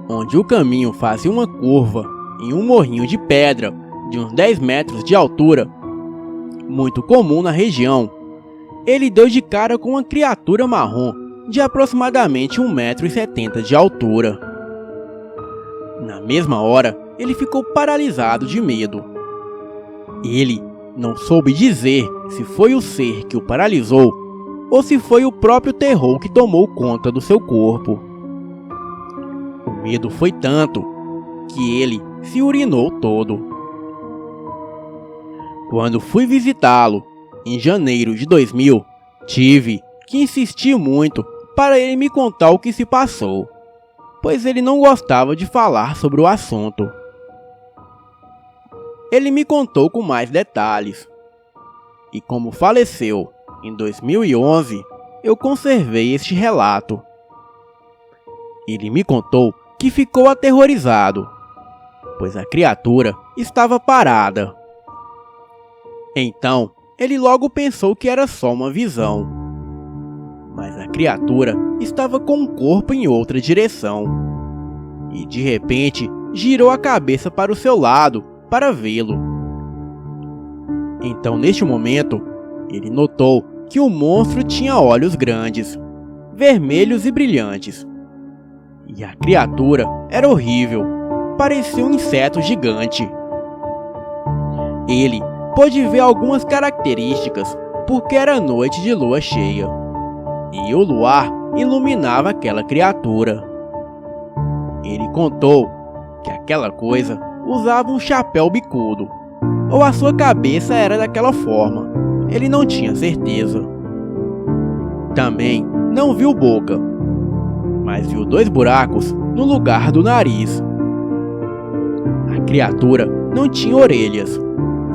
onde o caminho fazia uma curva em um morrinho de pedra de uns 10 metros de altura, muito comum na região, ele deu de cara com uma criatura marrom de aproximadamente 1,70 m de altura. Na mesma hora, ele ficou paralisado de medo. Ele não soube dizer se foi o ser que o paralisou ou se foi o próprio terror que tomou conta do seu corpo. O medo foi tanto que ele se urinou todo. Quando fui visitá-lo, em janeiro de 2000, tive que insistir muito para ele me contar o que se passou, pois ele não gostava de falar sobre o assunto. Ele me contou com mais detalhes, e como faleceu em 2011, eu conservei este relato. Ele me contou que ficou aterrorizado, pois a criatura estava parada. Então, ele logo pensou que era só uma visão, mas a criatura estava com o corpo em outra direção, e de repente girou a cabeça para o seu lado para vê-lo. Então, neste momento, ele notou que o monstro tinha olhos grandes, vermelhos e brilhantes. E a criatura era horrível, parecia um inseto gigante. Ele pôde ver algumas características porque era noite de lua cheia, e o luar iluminava aquela criatura. Ele contou que aquela coisa usava um chapéu bicudo, ou a sua cabeça era daquela forma, ele não tinha certeza. Também não viu boca, mas viu 2 buracos no lugar do nariz. A criatura não tinha orelhas,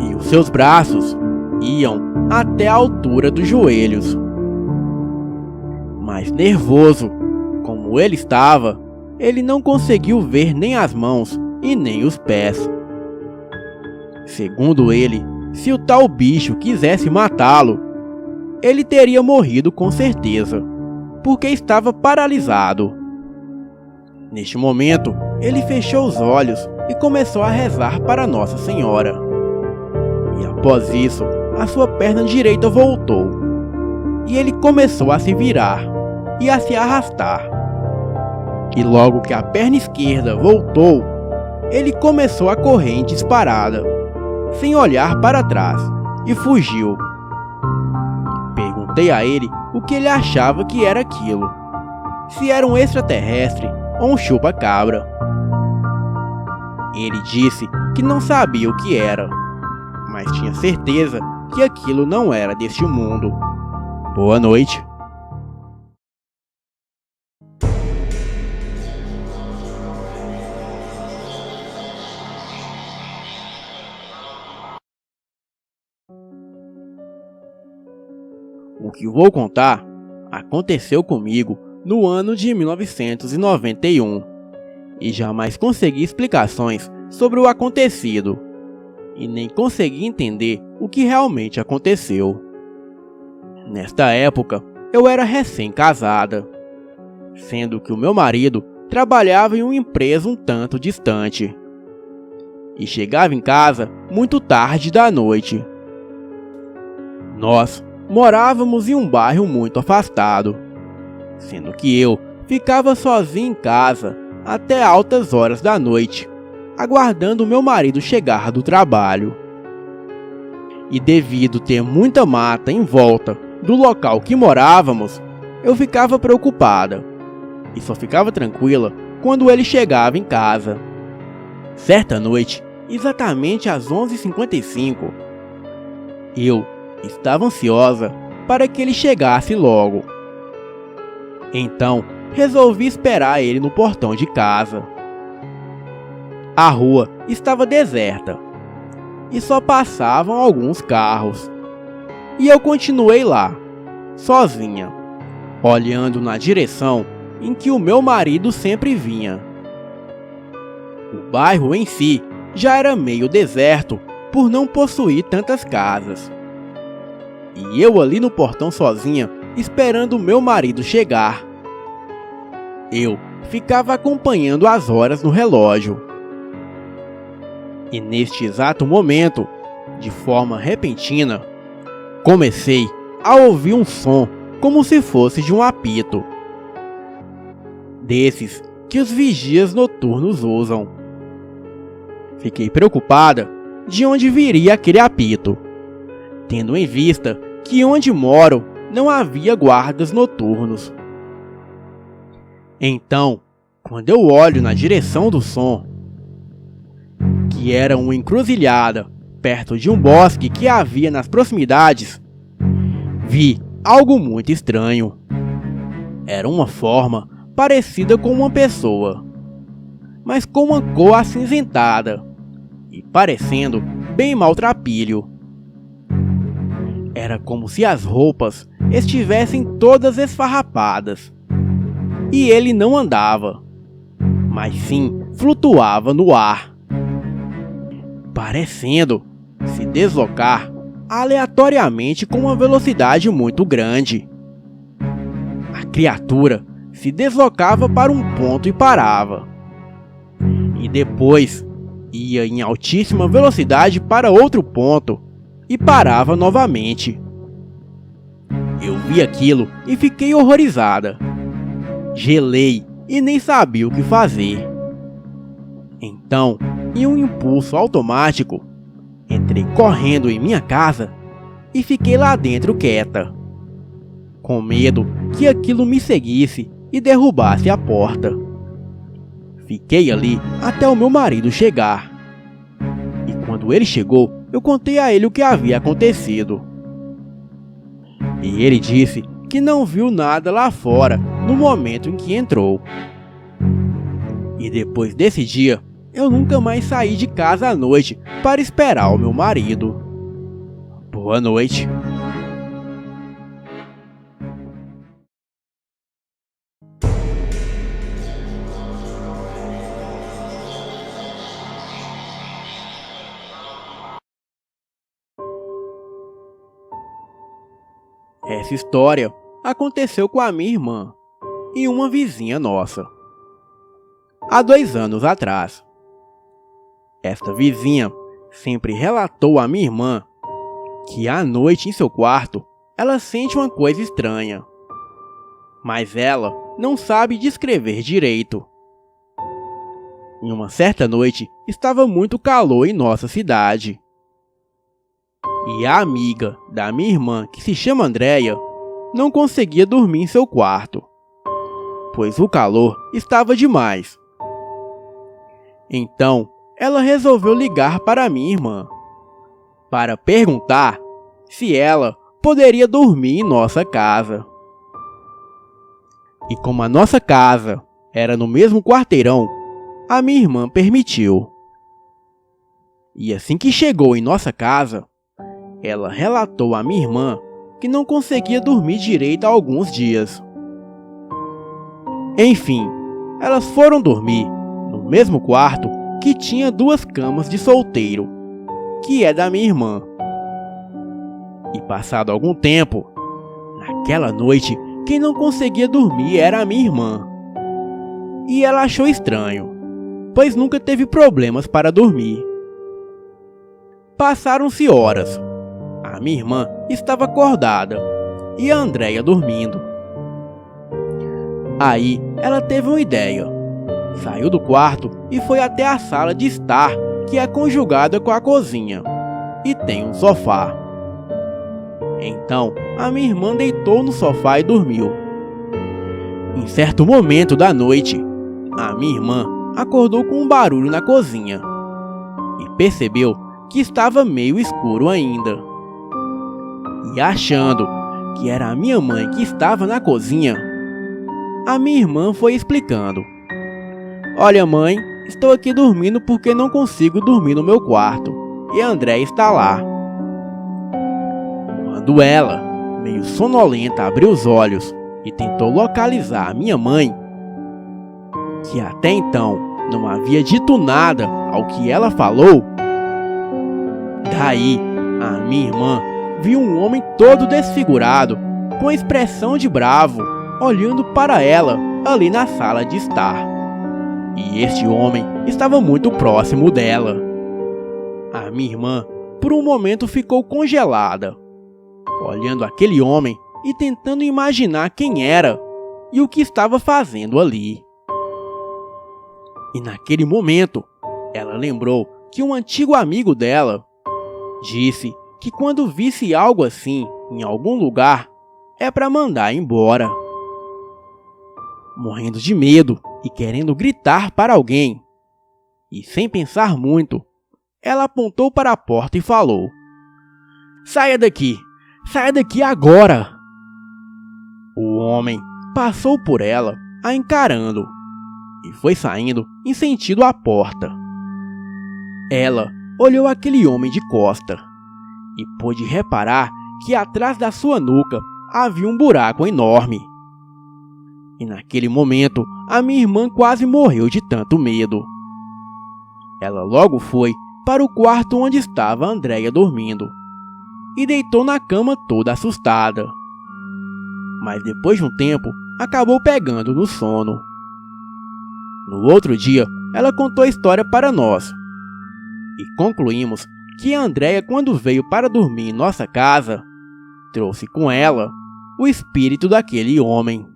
e os seus braços iam até a altura dos joelhos. Mas nervoso como ele estava, ele não conseguiu ver nem as mãos e nem os pés. Segundo ele, se o tal bicho quisesse matá-lo, ele teria morrido com certeza, porque estava paralisado. Neste momento, ele fechou os olhos e começou a rezar para Nossa Senhora. E após isso, a sua perna direita voltou, e ele começou a se virar e a se arrastar. E logo que a perna esquerda voltou, ele começou a correr em disparada, sem olhar para trás, e fugiu. Perguntei a ele o que ele achava que era aquilo, se era um extraterrestre ou um chupa-cabra. Ele disse que não sabia o que era, mas tinha certeza que aquilo não era deste mundo. Boa noite. O que vou contar aconteceu comigo no ano de 1991 e jamais consegui explicações sobre o acontecido e nem consegui entender o que realmente aconteceu. Nesta época, eu era recém-casada, sendo que o meu marido trabalhava em uma empresa um tanto distante e chegava em casa muito tarde da noite. Nós morávamos em um bairro muito afastado, sendo que eu ficava sozinho em casa até altas horas da noite, aguardando meu marido chegar do trabalho. E devido ter muita mata em volta do local que morávamos, eu ficava preocupada e só ficava tranquila quando ele chegava em casa. Certa noite, exatamente às 11h55, eu estava ansiosa para que ele chegasse logo. Então, resolvi esperar ele no portão de casa. A rua estava deserta e só passavam alguns carros. E eu continuei lá, sozinha, olhando na direção em que o meu marido sempre vinha. O bairro em si já era meio deserto por não possuir tantas casas. E eu ali no portão sozinha, esperando o meu marido chegar. Eu ficava acompanhando as horas no relógio. E neste exato momento, de forma repentina, comecei a ouvir um som como se fosse de um apito, desses que os vigias noturnos usam. Fiquei preocupada de onde viria aquele apito, tendo em vista que onde moro não havia guardas noturnos. Então, quando eu olho na direção do som, que era uma encruzilhada perto de um bosque que havia nas proximidades, vi algo muito estranho. Era uma forma parecida com uma pessoa, mas com uma cor acinzentada e parecendo bem maltrapilho. Era como se as roupas estivessem todas esfarrapadas. E ele não andava, mas sim flutuava no ar, parecendo se deslocar aleatoriamente com uma velocidade muito grande. A criatura se deslocava para um ponto e parava. e depois ia em altíssima velocidade para outro ponto e parava novamente. Eu vi aquilo e fiquei horrorizada. Gelei e nem sabia o que fazer. Então, em um impulso automático, entrei correndo em minha casa e fiquei lá dentro quieta, com medo que aquilo me seguisse e derrubasse a porta. Fiquei ali até o meu marido chegar. E quando ele chegou, eu contei a ele o que havia acontecido. E ele disse que não viu nada lá fora no momento em que entrou. E depois desse dia, eu nunca mais saí de casa à noite para esperar o meu marido. Boa noite. Essa história aconteceu com a minha irmã e uma vizinha nossa, há 2 anos atrás. Esta vizinha sempre relatou à minha irmã que à noite em seu quarto ela sente uma coisa estranha, mas ela não sabe descrever direito. Em uma certa noite estava muito calor em nossa cidade. E a amiga da minha irmã, que se chama Andréia, não conseguia dormir em seu quarto, pois o calor estava demais. Então, ela resolveu ligar para minha irmã, para perguntar se ela poderia dormir em nossa casa. E como a nossa casa era no mesmo quarteirão, a minha irmã permitiu. E assim que chegou em nossa casa, ela relatou à minha irmã que não conseguia dormir direito há alguns dias. Enfim, elas foram dormir no mesmo quarto que tinha 2 camas de solteiro, que é da minha irmã. E passado algum tempo, naquela noite, quem não conseguia dormir era a minha irmã. E ela achou estranho, pois nunca teve problemas para dormir. Passaram-se horas. A minha irmã estava acordada e a Andréia dormindo. Aí ela teve uma ideia. Saiu do quarto e foi até a sala de estar, que é conjugada com a cozinha, e tem um sofá. Então a minha irmã deitou no sofá e dormiu. Em certo momento da noite, a minha irmã acordou com um barulho na cozinha e percebeu que estava meio escuro ainda. E achando que era a minha mãe que estava na cozinha, a minha irmã foi explicando: "Olha, mãe, estou aqui dormindo porque não consigo dormir no meu quarto e a Andréia está lá." Quando ela, meio sonolenta, abriu os olhos e tentou localizar a minha mãe, que até então não havia dito nada ao que ela falou, daí a minha irmã viu um homem todo desfigurado, com expressão de bravo, olhando para ela ali na sala de estar. E este homem estava muito próximo dela. A minha irmã, por um momento, ficou congelada, olhando aquele homem e tentando imaginar quem era e o que estava fazendo ali. E naquele momento, ela lembrou que um antigo amigo dela disse que quando visse algo assim em algum lugar, é para mandar embora. Morrendo de medo e querendo gritar para alguém, e sem pensar muito, ela apontou para a porta e falou: saia daqui agora!" O homem passou por ela, a encarando, e foi saindo em sentido à porta. Ela olhou aquele homem de costa e pôde reparar que atrás da sua nuca havia um buraco enorme. E naquele momento, a minha irmã quase morreu de tanto medo. Ela logo foi para o quarto onde estava a Andréia dormindo e deitou na cama toda assustada. Mas depois de um tempo, acabou pegando no sono. No outro dia, ela contou a história para nós. E concluímos que a Andréia, quando veio para dormir em nossa casa, trouxe com ela o espírito daquele homem.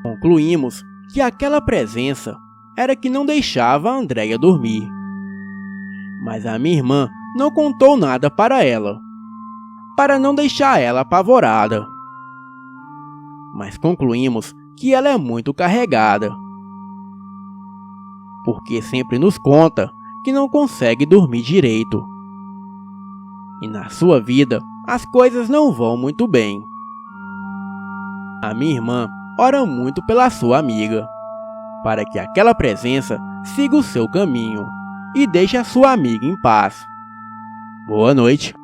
Concluímos que aquela presença era que não deixava a Andréia dormir. Mas a minha irmã não contou nada para ela, para não deixar ela apavorada. Mas concluímos que ela é muito carregada, porque sempre nos conta que não consegue dormir direito. E na sua vida, as coisas não vão muito bem. A minha irmã ora muito pela sua amiga, para que aquela presença siga o seu caminho e deixe a sua amiga em paz. Boa noite.